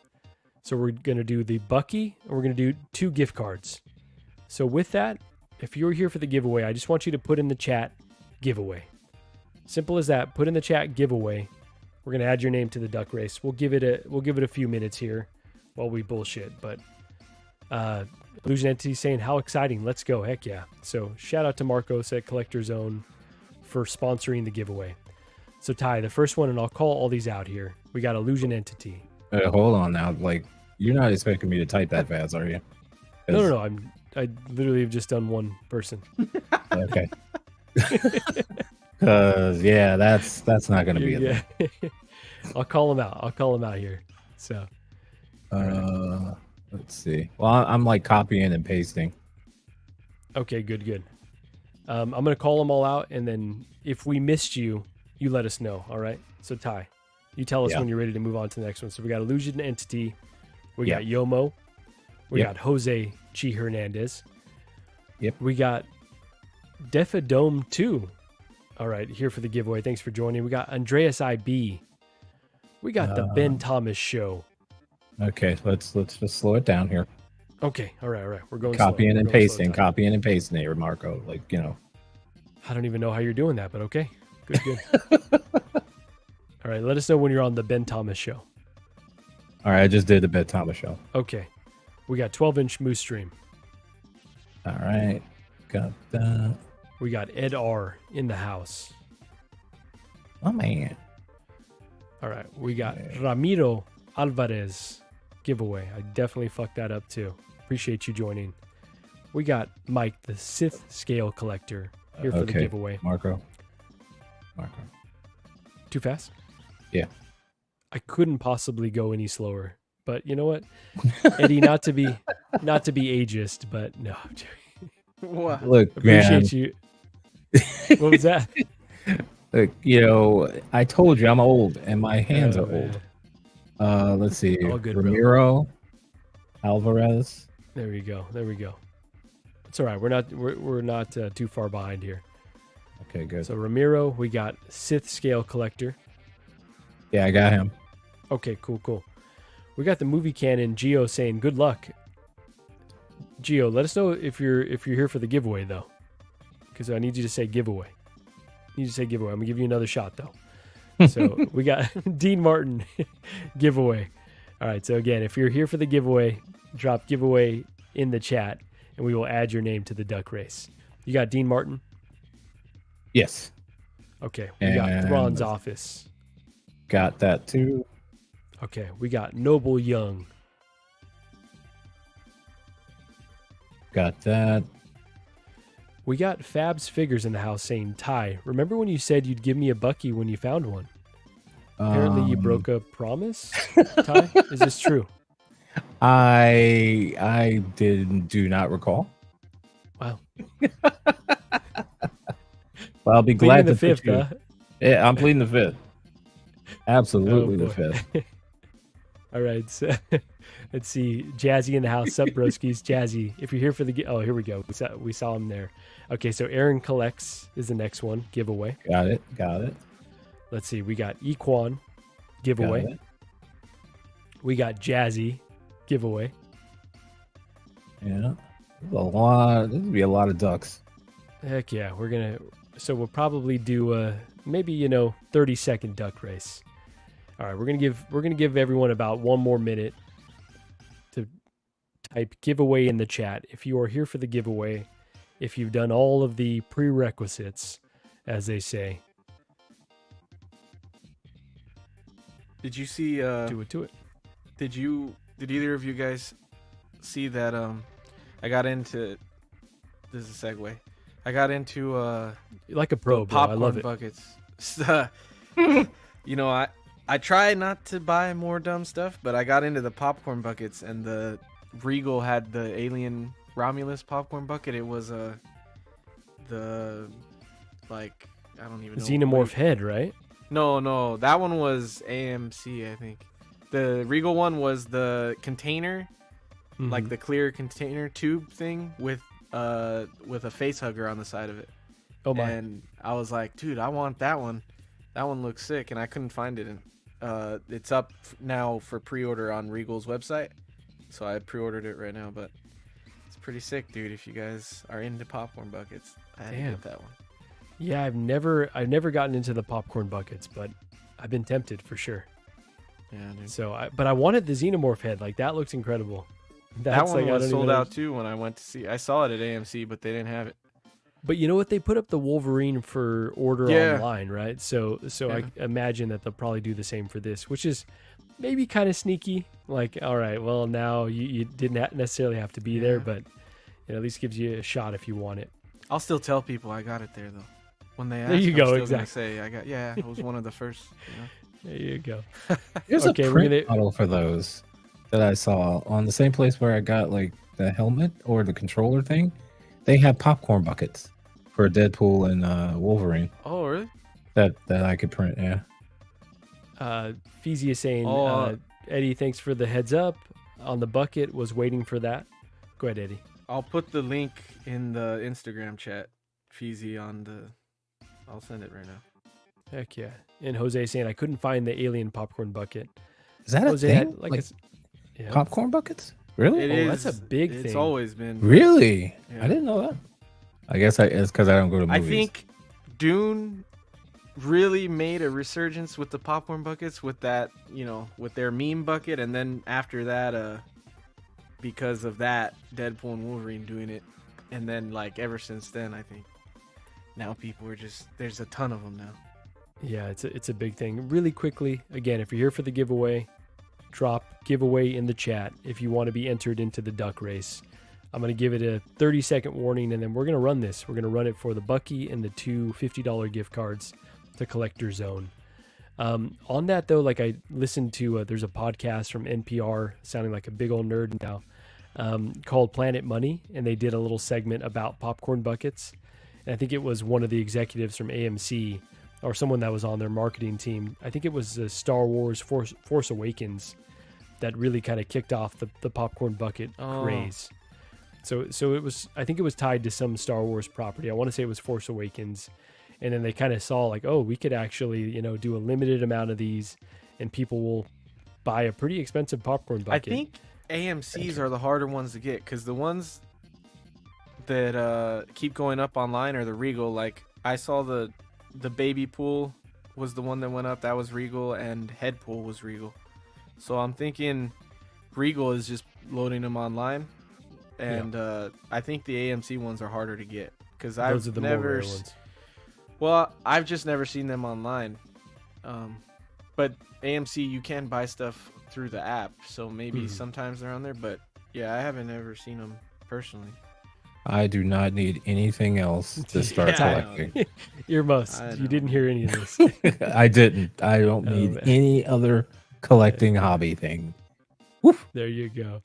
Speaker 3: So we're going to do the Bucky, and we're going to do 2 gift cards. So with that, if you're here for the giveaway, I just want you to put in the chat giveaway. Simple as that. Put in the chat giveaway. We're going to add your name to the duck race. We'll give it a few minutes here while we bullshit, but Illusion Entity saying how exciting. Let's go. Heck yeah. So shout out to Marcos at Collector Zone for sponsoring the giveaway. So Ty, the first one, and I'll call all these out here. We got Illusion Entity.
Speaker 4: Hold on now. Like, you're not expecting me to type that fast, are you?
Speaker 3: No. I literally have just done one person.
Speaker 4: Okay. Because yeah, that's not going to be it.
Speaker 3: Yeah. I'll call him out here. So
Speaker 4: Let's see. Well, I'm like copying and pasting.
Speaker 3: okay, good. I'm gonna call them all out, and then if we missed you, you let us know. All right. So Ty, you tell us
Speaker 4: Yeah.
Speaker 3: when you're ready to move on to the next one. So we got Illusion Entity, we
Speaker 4: Yeah.
Speaker 3: got Yomo, we
Speaker 4: Yeah.
Speaker 3: got Jose Chi Hernandez.
Speaker 4: Yep.
Speaker 3: We got Defadome 2. All right, here for the giveaway. Thanks for joining. We got Andreas IB. We got the Ben Thomas Show.
Speaker 4: Okay, let's just slow it down here.
Speaker 3: Okay, all right. We're going
Speaker 4: Copying
Speaker 3: slow.
Speaker 4: and
Speaker 3: We're going slow,
Speaker 4: pasting,
Speaker 3: Ty.
Speaker 4: copying and pasting here, Marco. Like,
Speaker 3: I don't even know how you're doing that, but okay. Good. All right, let us know when you're on the Ben Thomas show.
Speaker 4: All right, I just did the Ben Thomas show.
Speaker 3: Okay. We got 12-inch Moose Stream.
Speaker 4: All right, got that.
Speaker 3: We got Ed R in the house.
Speaker 4: Oh man.
Speaker 3: All right, we got Ramiro Alvarez giveaway. I definitely fucked that up too. Appreciate you joining. We got Mike, the Sith scale collector, here for the giveaway.
Speaker 4: Marco.
Speaker 3: Too fast?
Speaker 4: Yeah.
Speaker 3: I couldn't possibly go any slower. But you know what, Eddie, not to be ageist, but no. I'm joking.
Speaker 1: What?
Speaker 4: Look, man.
Speaker 3: Appreciate you. What was that?
Speaker 4: Look, you know, I told you I'm old and my hands are
Speaker 3: man.
Speaker 4: old. Let's see.
Speaker 3: All good, bro.
Speaker 4: Ramiro Alvarez.
Speaker 3: There we go. It's all right. We're not too far behind here.
Speaker 4: Okay, good.
Speaker 3: So Ramiro, we got Sith scale collector.
Speaker 4: Yeah, I got him.
Speaker 3: Okay, cool. We got the movie canon Geo saying good luck. Geo, let us know if you're here for the giveaway though, because I need you to say giveaway. I'm gonna give you another shot though. So we got Dean Martin giveaway. All right. So again, if you're here for the giveaway, drop giveaway in the chat, and we will add your name to the duck race. You got Dean Martin.
Speaker 4: Yes.
Speaker 3: Okay. We got Thrawn's office.
Speaker 4: Got that too.
Speaker 3: Okay. We got Noble Young.
Speaker 4: Got that.
Speaker 3: We got Fab's Figures in the house saying, Ty, remember when you said you'd give me a Bucky when you found one? Apparently you broke a promise, Ty. Is this true?
Speaker 4: I do not recall.
Speaker 3: Wow.
Speaker 4: Well, I'll be glad
Speaker 3: Pleading
Speaker 4: to
Speaker 3: the fifth,
Speaker 4: you.
Speaker 3: huh?
Speaker 4: Yeah, I'm pleading the fifth. Absolutely the
Speaker 3: boy.
Speaker 4: fifth.
Speaker 3: All right. So, let's see. Jazzy in the house. Sup, broskies. Jazzy, if you're here for the... Oh, here we go. We saw him there. Okay, so Aaron Collects is the next one. Giveaway.
Speaker 4: Got it.
Speaker 3: Let's see. We got Equan. Giveaway.
Speaker 4: Got it.
Speaker 3: We got Jazzy. Giveaway.
Speaker 4: Yeah. There's going to be a lot of ducks.
Speaker 3: Heck yeah. So we'll probably do maybe 30-second duck race. All right, we're gonna give everyone about one more minute to type giveaway in the chat. If you are here for the giveaway, if you've done all of the prerequisites, as they say.
Speaker 1: Did you see?
Speaker 3: Do it.
Speaker 1: Did either of you guys see that? I got into. This is a segue. I got into
Speaker 3: You're like a pro, bro. I
Speaker 1: popcorn
Speaker 3: love it.
Speaker 1: buckets. I try not to buy more dumb stuff, but I got into the popcorn buckets, and the Regal had the Alien Romulus popcorn bucket. It was I don't even know.
Speaker 3: Xenomorph head, right?
Speaker 1: No, that one was AMC, I think. The Regal one was the container, like the clear container tube thing with a face hugger on the side of it.
Speaker 3: Oh my!
Speaker 1: And I was like, dude, I want that one. That one looks sick, and I couldn't find it. And it's up now for pre-order on Regal's website, so I pre-ordered it right now. But it's pretty sick, dude. If you guys are into popcorn buckets, I had to get that one.
Speaker 3: Yeah, I've never gotten into the popcorn buckets, but I've been tempted for sure.
Speaker 1: Yeah, dude.
Speaker 3: So, but I wanted the Xenomorph head. Like that looks incredible.
Speaker 1: That one was sold out too when I went to see. I saw it at AMC, but they didn't have it.
Speaker 3: But you know what? They put up the Wolverine for order online, right? So I imagine that they'll probably do the same for this, which is maybe kind of sneaky. Like, all right, well, now you didn't necessarily have to be there, but it at least gives you a shot if you want it.
Speaker 1: I'll still tell people I got it there, though. When they ask,
Speaker 3: there you
Speaker 1: I'm
Speaker 3: go,
Speaker 1: still
Speaker 3: exactly.
Speaker 1: Gonna say I got. Yeah, it was one of the first.
Speaker 3: There you go.
Speaker 4: There's a print model for those that I saw on the same place where I got like the helmet or the controller thing. They have popcorn buckets for Deadpool and Wolverine.
Speaker 1: Oh, really?
Speaker 4: That I could print, yeah.
Speaker 3: Feezy is saying, Eddie, thanks for the heads up on the bucket. Was waiting for that. Go ahead, Eddie.
Speaker 1: I'll put the link in the Instagram chat. Feezy I'll send it right now.
Speaker 3: Heck yeah. And Jose saying, I couldn't find the alien popcorn bucket.
Speaker 4: Is that
Speaker 3: Jose
Speaker 4: a thing?
Speaker 3: had, like
Speaker 4: popcorn buckets? Really?
Speaker 1: It is.
Speaker 3: That's a big thing.
Speaker 1: It's always been.
Speaker 4: Really?
Speaker 1: Yeah.
Speaker 4: I didn't know that. I guess it's because I don't go to movies.
Speaker 1: I think Dune really made a resurgence with the popcorn buckets with that, with their meme bucket, and then after that, because of that, Deadpool and Wolverine doing it, and then like ever since then, I think now people are there's a ton of them now.
Speaker 3: Yeah, it's a big thing. Really quickly, again, if you're here for the giveaway, drop giveaway in the chat if you want to be entered into the duck race. I'm going to give it a 30-second warning, and then we're going to run this. We're going to run it for the Bucky and the two $50 gift cards to Collector Zone. On that, though, like I listened to, there's a podcast from NPR, sounding like a big old nerd now, called Planet Money, and they did a little segment about popcorn buckets. And I think it was one of the executives from AMC, or someone that was on their marketing team. I think it was Star Wars Force Awakens that really kind of kicked off the popcorn bucket craze. So it was, I think it was tied to some Star Wars property. I want to say it was Force Awakens. And then they kind of saw like, oh, we could actually, do a limited amount of these and people will buy a pretty expensive popcorn bucket.
Speaker 1: I think AMC's are the harder ones to get, because the ones that keep going up online are the Regal. Like I saw the baby pool was the one that went up. That was Regal, and head pool was Regal. So I'm thinking Regal is just loading them online. And I think the AMC ones are harder to get, because
Speaker 3: those are the more rare ones.
Speaker 1: Well, I've just never seen them online. But AMC, you can buy stuff through the app, so maybe sometimes they're on there. But yeah, I haven't ever seen them personally.
Speaker 4: I do not need anything else to start collecting.
Speaker 3: Earmuffs. You didn't hear any of this.
Speaker 4: I didn't. I don't need any other collecting hobby thing. Woof.
Speaker 3: There you go.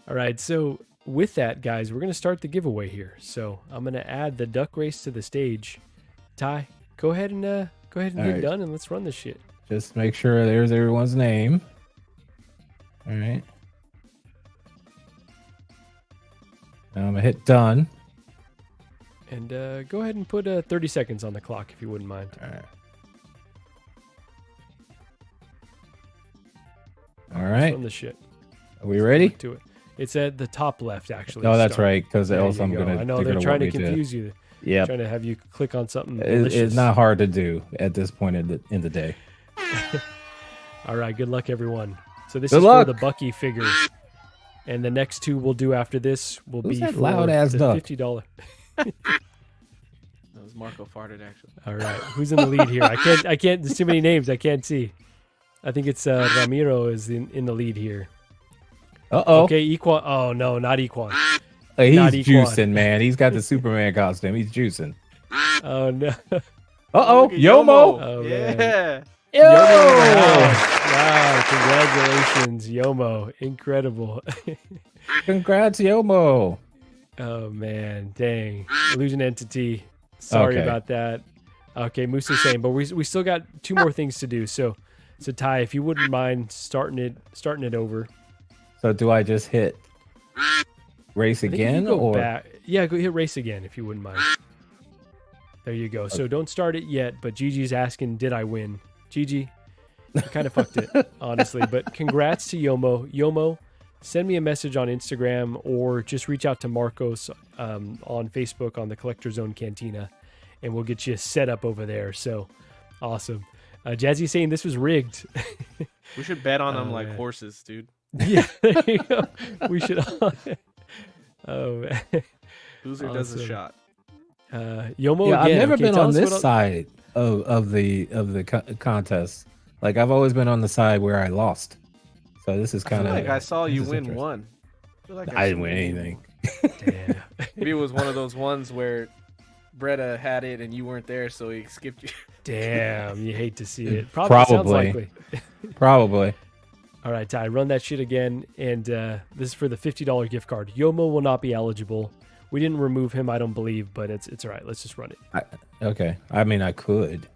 Speaker 3: All right, so with that, guys, we're going to start the giveaway here. So I'm going to add the duck race to the stage. Ty, go ahead and get done, and let's run this shit.
Speaker 4: Just make sure there's everyone's name. All right. Now I'm gonna hit done.
Speaker 3: And go ahead and put 30 seconds on the clock if you wouldn't mind.
Speaker 4: All right. All right.
Speaker 3: Let's run this shit.
Speaker 4: Are we ready?
Speaker 3: To it. It's at the top left, actually.
Speaker 4: No, that's right. Because else I'm gonna.
Speaker 3: I know they're trying to confuse you.
Speaker 4: Yeah.
Speaker 3: Trying to have you click on something.
Speaker 4: It's not hard to do at this point in the day.
Speaker 3: All right. Good luck, everyone. So this
Speaker 4: Good
Speaker 3: is
Speaker 4: luck.
Speaker 3: for the Bucky figure, and the next two we'll do after this will
Speaker 4: Who's
Speaker 3: be
Speaker 4: that
Speaker 3: for
Speaker 4: loud ass
Speaker 3: the
Speaker 4: duck?
Speaker 3: $50.
Speaker 1: That was Marco farted, actually.
Speaker 3: All right. Who's in the lead here? I can't. There's too many names. I can't see. I think it's Ramiro is in the lead here.
Speaker 4: Uh-oh.
Speaker 3: Okay, Equan. Oh, no, not Equan.
Speaker 4: He's
Speaker 3: Not Equan.
Speaker 4: juicing, man. He's got the Superman costume. He's juicing.
Speaker 3: Oh, no.
Speaker 4: Uh-oh.
Speaker 1: Look at
Speaker 4: Yomo.
Speaker 3: Oh, man.
Speaker 1: Yeah.
Speaker 4: Yo!
Speaker 3: Yomo in the house. Wow, congratulations, Yomo. Incredible.
Speaker 4: Congrats, Yomo.
Speaker 3: Oh, man. Dang. Illusion Entity. Sorry
Speaker 4: Okay.
Speaker 3: about that. Okay, Moose is saying, but we still got two more things to do. So Ty, if you wouldn't mind starting it over.
Speaker 4: So do I just hit race
Speaker 3: I think if you
Speaker 4: again?
Speaker 3: go
Speaker 4: Or
Speaker 3: back, yeah, go hit race again if you wouldn't mind. There you go. So don't start it yet, but Gigi's asking, did I win? Gigi, you kind of fucked it, honestly. But congrats to Yomo. Yomo, send me a message on Instagram or just reach out to Marcos on Facebook on the Collector Zone Cantina, and we'll get you set up over there. So awesome. Jazzy saying this was rigged.
Speaker 1: We should bet on them like
Speaker 3: man.
Speaker 1: horses, dude.
Speaker 3: Yeah, there you go. We should. Oh man.
Speaker 1: Loser does a
Speaker 3: Awesome.
Speaker 1: shot.
Speaker 3: Yomo,
Speaker 4: yeah,
Speaker 3: again.
Speaker 4: I've never
Speaker 3: Okay,
Speaker 4: been
Speaker 3: tell
Speaker 4: on
Speaker 3: us
Speaker 4: this
Speaker 3: what
Speaker 4: side of the contest. Like I've always been on the side where I lost. So this is
Speaker 1: I feel
Speaker 4: kind of
Speaker 1: like I saw you
Speaker 4: this is
Speaker 1: win
Speaker 4: interesting.
Speaker 1: one. Feel like
Speaker 4: I didn't
Speaker 1: saw
Speaker 4: win
Speaker 1: you
Speaker 4: anything.
Speaker 3: Damn.
Speaker 1: Maybe it was one of those ones where Bretta had it and you weren't there, so he skipped you.
Speaker 3: Damn, you hate to see it. Sounds
Speaker 4: Probably.
Speaker 3: likely.
Speaker 4: Probably.
Speaker 3: All right, Ty, run that shit again. And this is for the $50 gift card. Yomo will not be eligible. We didn't remove him, I don't believe, but it's all right. Let's just run it.
Speaker 4: Okay. I mean, I could.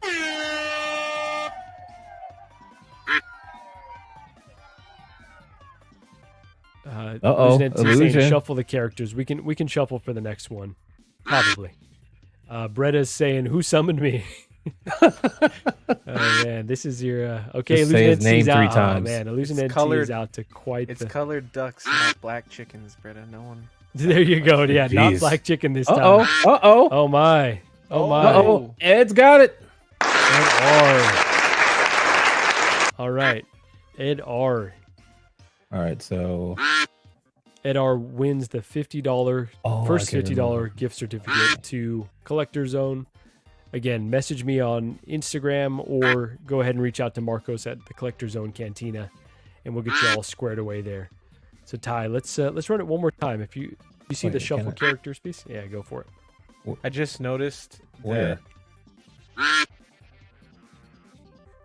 Speaker 3: Illusion Entity saying
Speaker 4: Illusion.
Speaker 3: shuffle the characters. We can shuffle for the next one, probably. Bretta's saying, "Who summoned me?" Oh man, this is your okay.
Speaker 4: Just say his
Speaker 3: Illusion
Speaker 4: name
Speaker 3: Entity's
Speaker 4: 3
Speaker 3: out.
Speaker 4: times.
Speaker 3: Oh man, Illusion
Speaker 1: It's
Speaker 3: Entity
Speaker 1: colored-
Speaker 3: is out to quite
Speaker 1: It's
Speaker 3: the.
Speaker 1: colored ducks, not black chickens, Bretta. No one.
Speaker 3: There you go. Yeah, not
Speaker 4: Jeez.
Speaker 3: black chicken this time.
Speaker 4: Uh-oh. Uh-oh.
Speaker 3: Oh my. Oh my.
Speaker 4: Uh-oh. Ed's got it.
Speaker 3: Oh All right. Ed R.
Speaker 4: All right, so
Speaker 3: Ed R wins the $50 first $50 gift certificate to Collector Zone. Again, message me on Instagram or go ahead and reach out to Marcos at the Collector Zone Cantina, and we'll get you all squared away there. So Ty, let's run it one more time. If you see the shuffle characters piece, yeah, go for it.
Speaker 1: I just noticed
Speaker 4: where.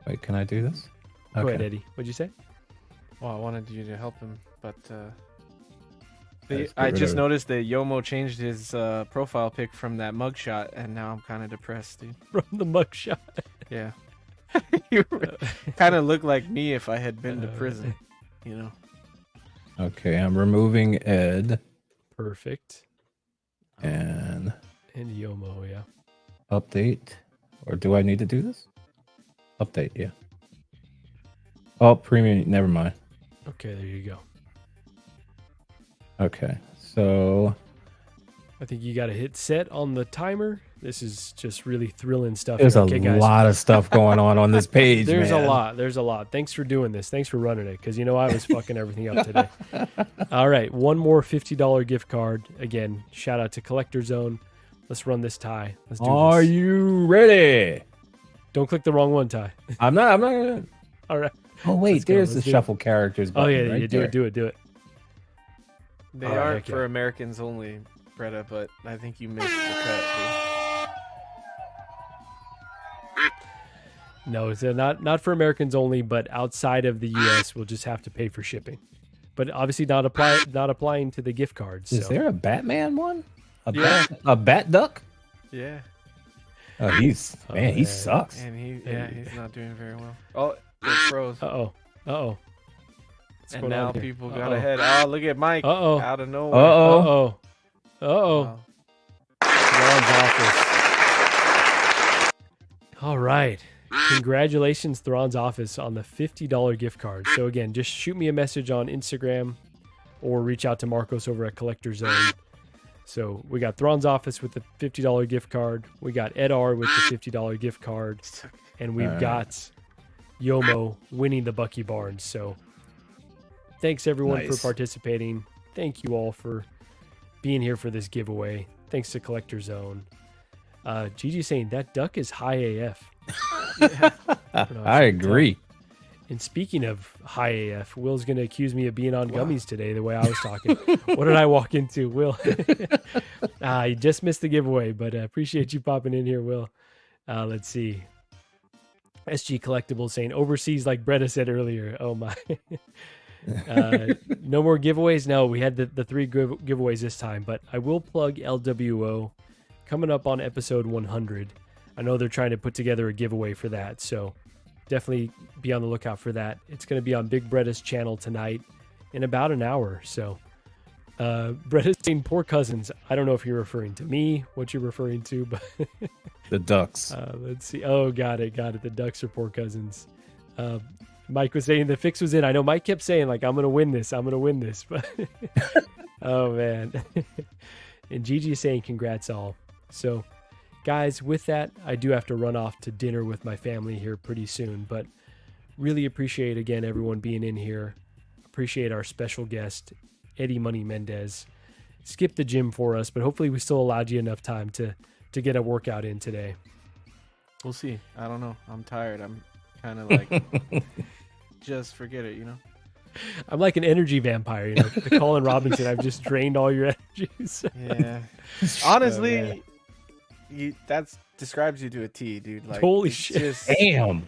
Speaker 4: Wait, can I do this?
Speaker 3: Go ahead, Eddie. What'd you say?
Speaker 1: Well, I wanted you to help him, but
Speaker 4: Let's
Speaker 1: I
Speaker 4: get
Speaker 1: just
Speaker 4: rid of
Speaker 1: noticed that Yomo changed his profile pic from that mugshot, and now I'm kind of depressed, dude.
Speaker 3: From the mugshot.
Speaker 1: Yeah. You kind of look like me if I had been to prison, you know.
Speaker 4: Okay, I'm removing Ed
Speaker 3: Perfect.
Speaker 4: and
Speaker 3: And Yomo, yeah.
Speaker 4: update. Or do I need to do this? Update, yeah. Oh, premium. Never mind.
Speaker 3: Okay, there you go.
Speaker 4: Okay, so
Speaker 3: I think you got to hit set on the timer. This is just really thrilling stuff.
Speaker 4: there's
Speaker 3: here.
Speaker 4: a
Speaker 3: Okay, guys.
Speaker 4: lot of stuff going on this page.
Speaker 3: There's
Speaker 4: man.
Speaker 3: a lot. There's a lot. Thanks for doing this. Thanks for running it, because I was fucking everything up today. All right, one more $50 gift card. Again, shout out to Collector Zone. Let's run this, Ty. Let's do
Speaker 4: Are
Speaker 3: this.
Speaker 4: you ready?
Speaker 3: Don't click the wrong one, Ty.
Speaker 4: I'm not gonna.
Speaker 3: All right.
Speaker 4: Oh wait,
Speaker 3: Let's go,
Speaker 4: there's the
Speaker 3: let's do it.
Speaker 4: shuffle characters
Speaker 3: Oh
Speaker 4: button
Speaker 3: yeah,
Speaker 4: right
Speaker 3: you do
Speaker 4: there.
Speaker 3: it. Do it. Do it.
Speaker 1: They
Speaker 3: Oh,
Speaker 1: aren't
Speaker 3: heck
Speaker 1: for
Speaker 3: yeah.
Speaker 1: Americans only, Bretta, but I think you missed the cut,
Speaker 3: No, it's not for Americans only, but outside of the U.S., we'll just have to pay for shipping. But obviously not applying to the gift cards.
Speaker 4: Is
Speaker 3: so.
Speaker 4: there a Batman one?
Speaker 1: Yeah.
Speaker 4: A bat duck?
Speaker 1: dude. Yeah.
Speaker 4: Oh, he's man, he
Speaker 3: man.
Speaker 4: sucks.
Speaker 1: And he's not doing very well. Oh, it froze.
Speaker 3: Uh-oh. Uh-oh. What's
Speaker 1: And
Speaker 3: going
Speaker 1: now
Speaker 3: on here?
Speaker 1: people got
Speaker 3: Uh-oh.
Speaker 1: ahead. Oh, look at Mike.
Speaker 3: Uh-oh.
Speaker 1: Out of nowhere.
Speaker 4: Uh-oh.
Speaker 3: Uh-oh. Uh-oh.
Speaker 1: Wow.
Speaker 3: Thrawn's office. All right. Congratulations, Thrawn's office, on the $50 gift card. So again, just shoot me a message on Instagram or reach out to Marcos over at Collector Zone. So we got Thrawn's office with the $50 gift card. We got Ed R with the $50 gift card. And we've
Speaker 4: All right.
Speaker 3: got Yomo winning the Bucky Barnes. So thanks everyone for
Speaker 4: Nice.
Speaker 3: participating. Thank you all for being here for this giveaway. Thanks to Collector Zone. Gigi saying that duck is high AF.
Speaker 4: I agree.
Speaker 3: And speaking of high AF, Will's going to accuse me of being on gummies today, the way I was talking. What did I walk into, Will? You just missed the giveaway, but appreciate you popping in here, Will. Let's see. SG Collectibles saying overseas, like Bretta said earlier. Oh, my. No more giveaways. No, we had the three giveaways this time, but I will plug LWO coming up on episode 100. I know they're trying to put together a giveaway for that, so definitely be on the lookout for that. It's going to be on Big Bretta's channel tonight in about an hour. So Bretta's saying poor cousins. I don't know if you're referring to me, what you're referring to, but
Speaker 4: The ducks.
Speaker 3: let's see. Oh, got it. The Ducks are poor cousins. Mike was saying the fix was in. I know Mike kept saying, like, I'm going to win this. But oh, man. And Gigi is saying congrats all. So, guys, with that, I do have to run off to dinner with my family here pretty soon. But really appreciate, again, everyone being in here. Appreciate our special guest, Eddie Money Mendez. Skipped the gym for us, but hopefully we still allowed you enough time to get a workout in today.
Speaker 1: We'll see. I don't know. I'm tired. I'm kind of like, just forget it, you know?
Speaker 3: I'm like an energy vampire, the Colin Robinson. I've just drained all your energies.
Speaker 1: Yeah. Honestly, that describes you to a T, dude. Like,
Speaker 3: Holy
Speaker 1: it's
Speaker 3: shit.
Speaker 1: just-
Speaker 4: Damn.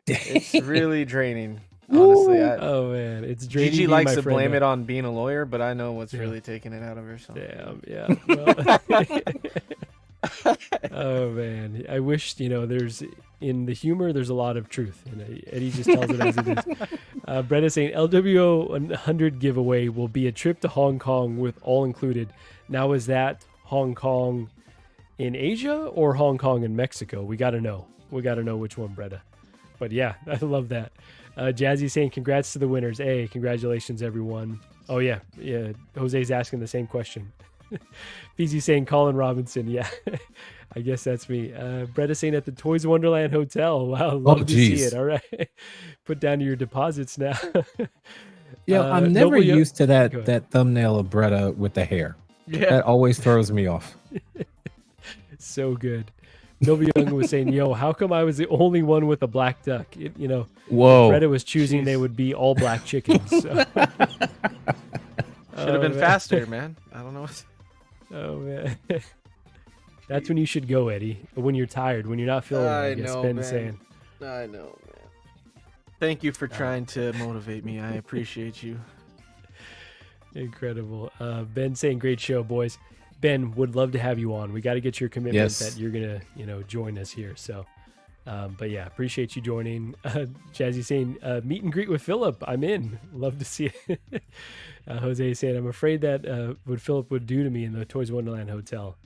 Speaker 1: it's really draining. Honestly,
Speaker 3: Oh man, it's draining.
Speaker 1: Gigi
Speaker 3: being
Speaker 1: likes
Speaker 3: my
Speaker 1: to
Speaker 3: friend,
Speaker 1: blame
Speaker 3: though.
Speaker 1: it on being a lawyer, but I know what's
Speaker 3: Yeah.
Speaker 1: really taking it out of her. So.
Speaker 3: Damn, yeah. Well, oh man, I wish there's in the humor. There's a lot of truth, and Eddie just tells it as it is. Brett is saying LWO 100 giveaway will be a trip to Hong Kong with all included. Now, is that Hong Kong in Asia or Hong Kong in Mexico? We got to know. We got to know which one, Bretta. But yeah, I love that. Jazzy saying congrats to the winners. Hey, congratulations, everyone. Oh yeah. Jose's asking the same question. PZ saying Colin Robinson. Yeah, I guess that's me. Bretta saying at the Toys Wonderland Hotel. Wow, love to see it. All right. Put down your deposits now.
Speaker 4: Yeah, I'm never
Speaker 3: Noble Yo-
Speaker 4: used to
Speaker 3: Go ahead.
Speaker 4: that thumbnail of Bretta with the hair.
Speaker 1: Yeah.
Speaker 4: That always throws me off.
Speaker 3: So good. Noble Young was saying, yo, how come I was the only one with a black duck?
Speaker 4: Whoa.
Speaker 3: Bretta was choosing they would be all black chickens. So.
Speaker 1: Should have been
Speaker 3: man.
Speaker 1: faster, man. I don't know.
Speaker 3: Oh man, that's when you should go, Eddie. When you're tired, when you're not feeling it. I guess
Speaker 1: know,
Speaker 3: Ben's
Speaker 1: man.
Speaker 3: saying.
Speaker 1: I know, man. Thank you for trying to motivate me. I appreciate you.
Speaker 3: Incredible. Ben saying, great show, boys. Ben, would love to have you on. We got to get your commitment that you're gonna, join us here. So, but yeah, appreciate you joining. Jazzy saying, meet and greet with Philip. I'm in. Love to see it. Jose saying, I'm afraid that what Philip would do to me in the Toys Wonderland Hotel.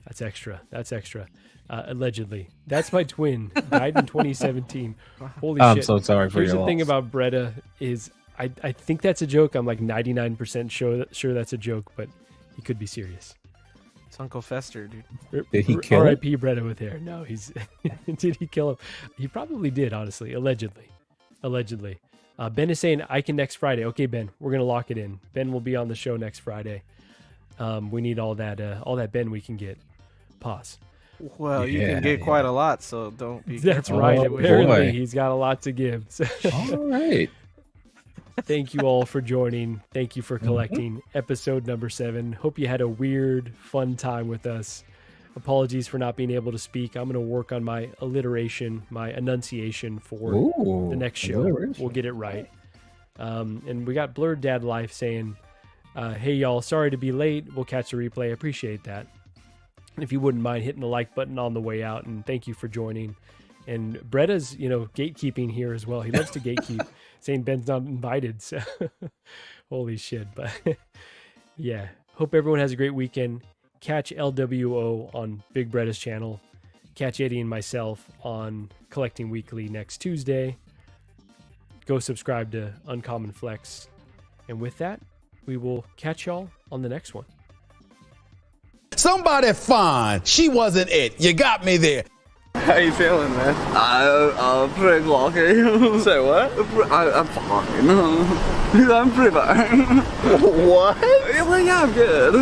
Speaker 3: That's extra. That's extra. Allegedly. That's my twin. Died in 2017. Holy shit.
Speaker 4: I'm so sorry for
Speaker 3: Here's
Speaker 4: your
Speaker 3: the thing
Speaker 4: loss.
Speaker 3: about Bretta is I think that's a joke. I'm like 99% sure that's a joke, but he could be serious.
Speaker 1: It's Uncle Fester, dude.
Speaker 4: Did he kill him?
Speaker 3: R.I.P. Bretta with hair. No, he's did he kill him? He probably did, honestly. Allegedly. Ben is saying I can next Friday. Okay, Ben, we're gonna lock it in. Ben will be on the show next Friday. We need all that Ben we can get. Pause.
Speaker 1: Well, you can get quite a lot, so don't be.
Speaker 3: That's
Speaker 1: careful.
Speaker 3: right.
Speaker 4: Oh,
Speaker 3: Apparently,
Speaker 4: boy.
Speaker 3: he's got a lot to give. So,
Speaker 4: All right.
Speaker 3: thank you all for joining. Thank you for collecting episode number 7. Hope you had a weird, fun time with us. Apologies for not being able to speak. I'm going to work on my alliteration, my enunciation for
Speaker 4: Ooh,
Speaker 3: the next show.
Speaker 4: alliteration.
Speaker 3: We'll get it right. And we got Blurred Dad Life saying, hey, y'all, sorry to be late. We'll catch the replay. Appreciate that. If you wouldn't mind hitting the like button on the way out, and thank you for joining. And Bretta's, gatekeeping here as well. He loves to gatekeep, saying Ben's not invited. So, holy shit. But yeah, hope everyone has a great weekend. Catch LWO on Big Bretta's channel. Catch Eddie and myself on Collecting Weekly next Tuesday. Go subscribe to Uncommon Flex. And with that, we will catch y'all on the next one.
Speaker 7: Somebody fine. She wasn't it. You got me there.
Speaker 2: How you feeling, man? Pretty lucky. Say what? I'm fine. I'm pretty bad.
Speaker 7: What?
Speaker 2: Well, yeah, I'm good.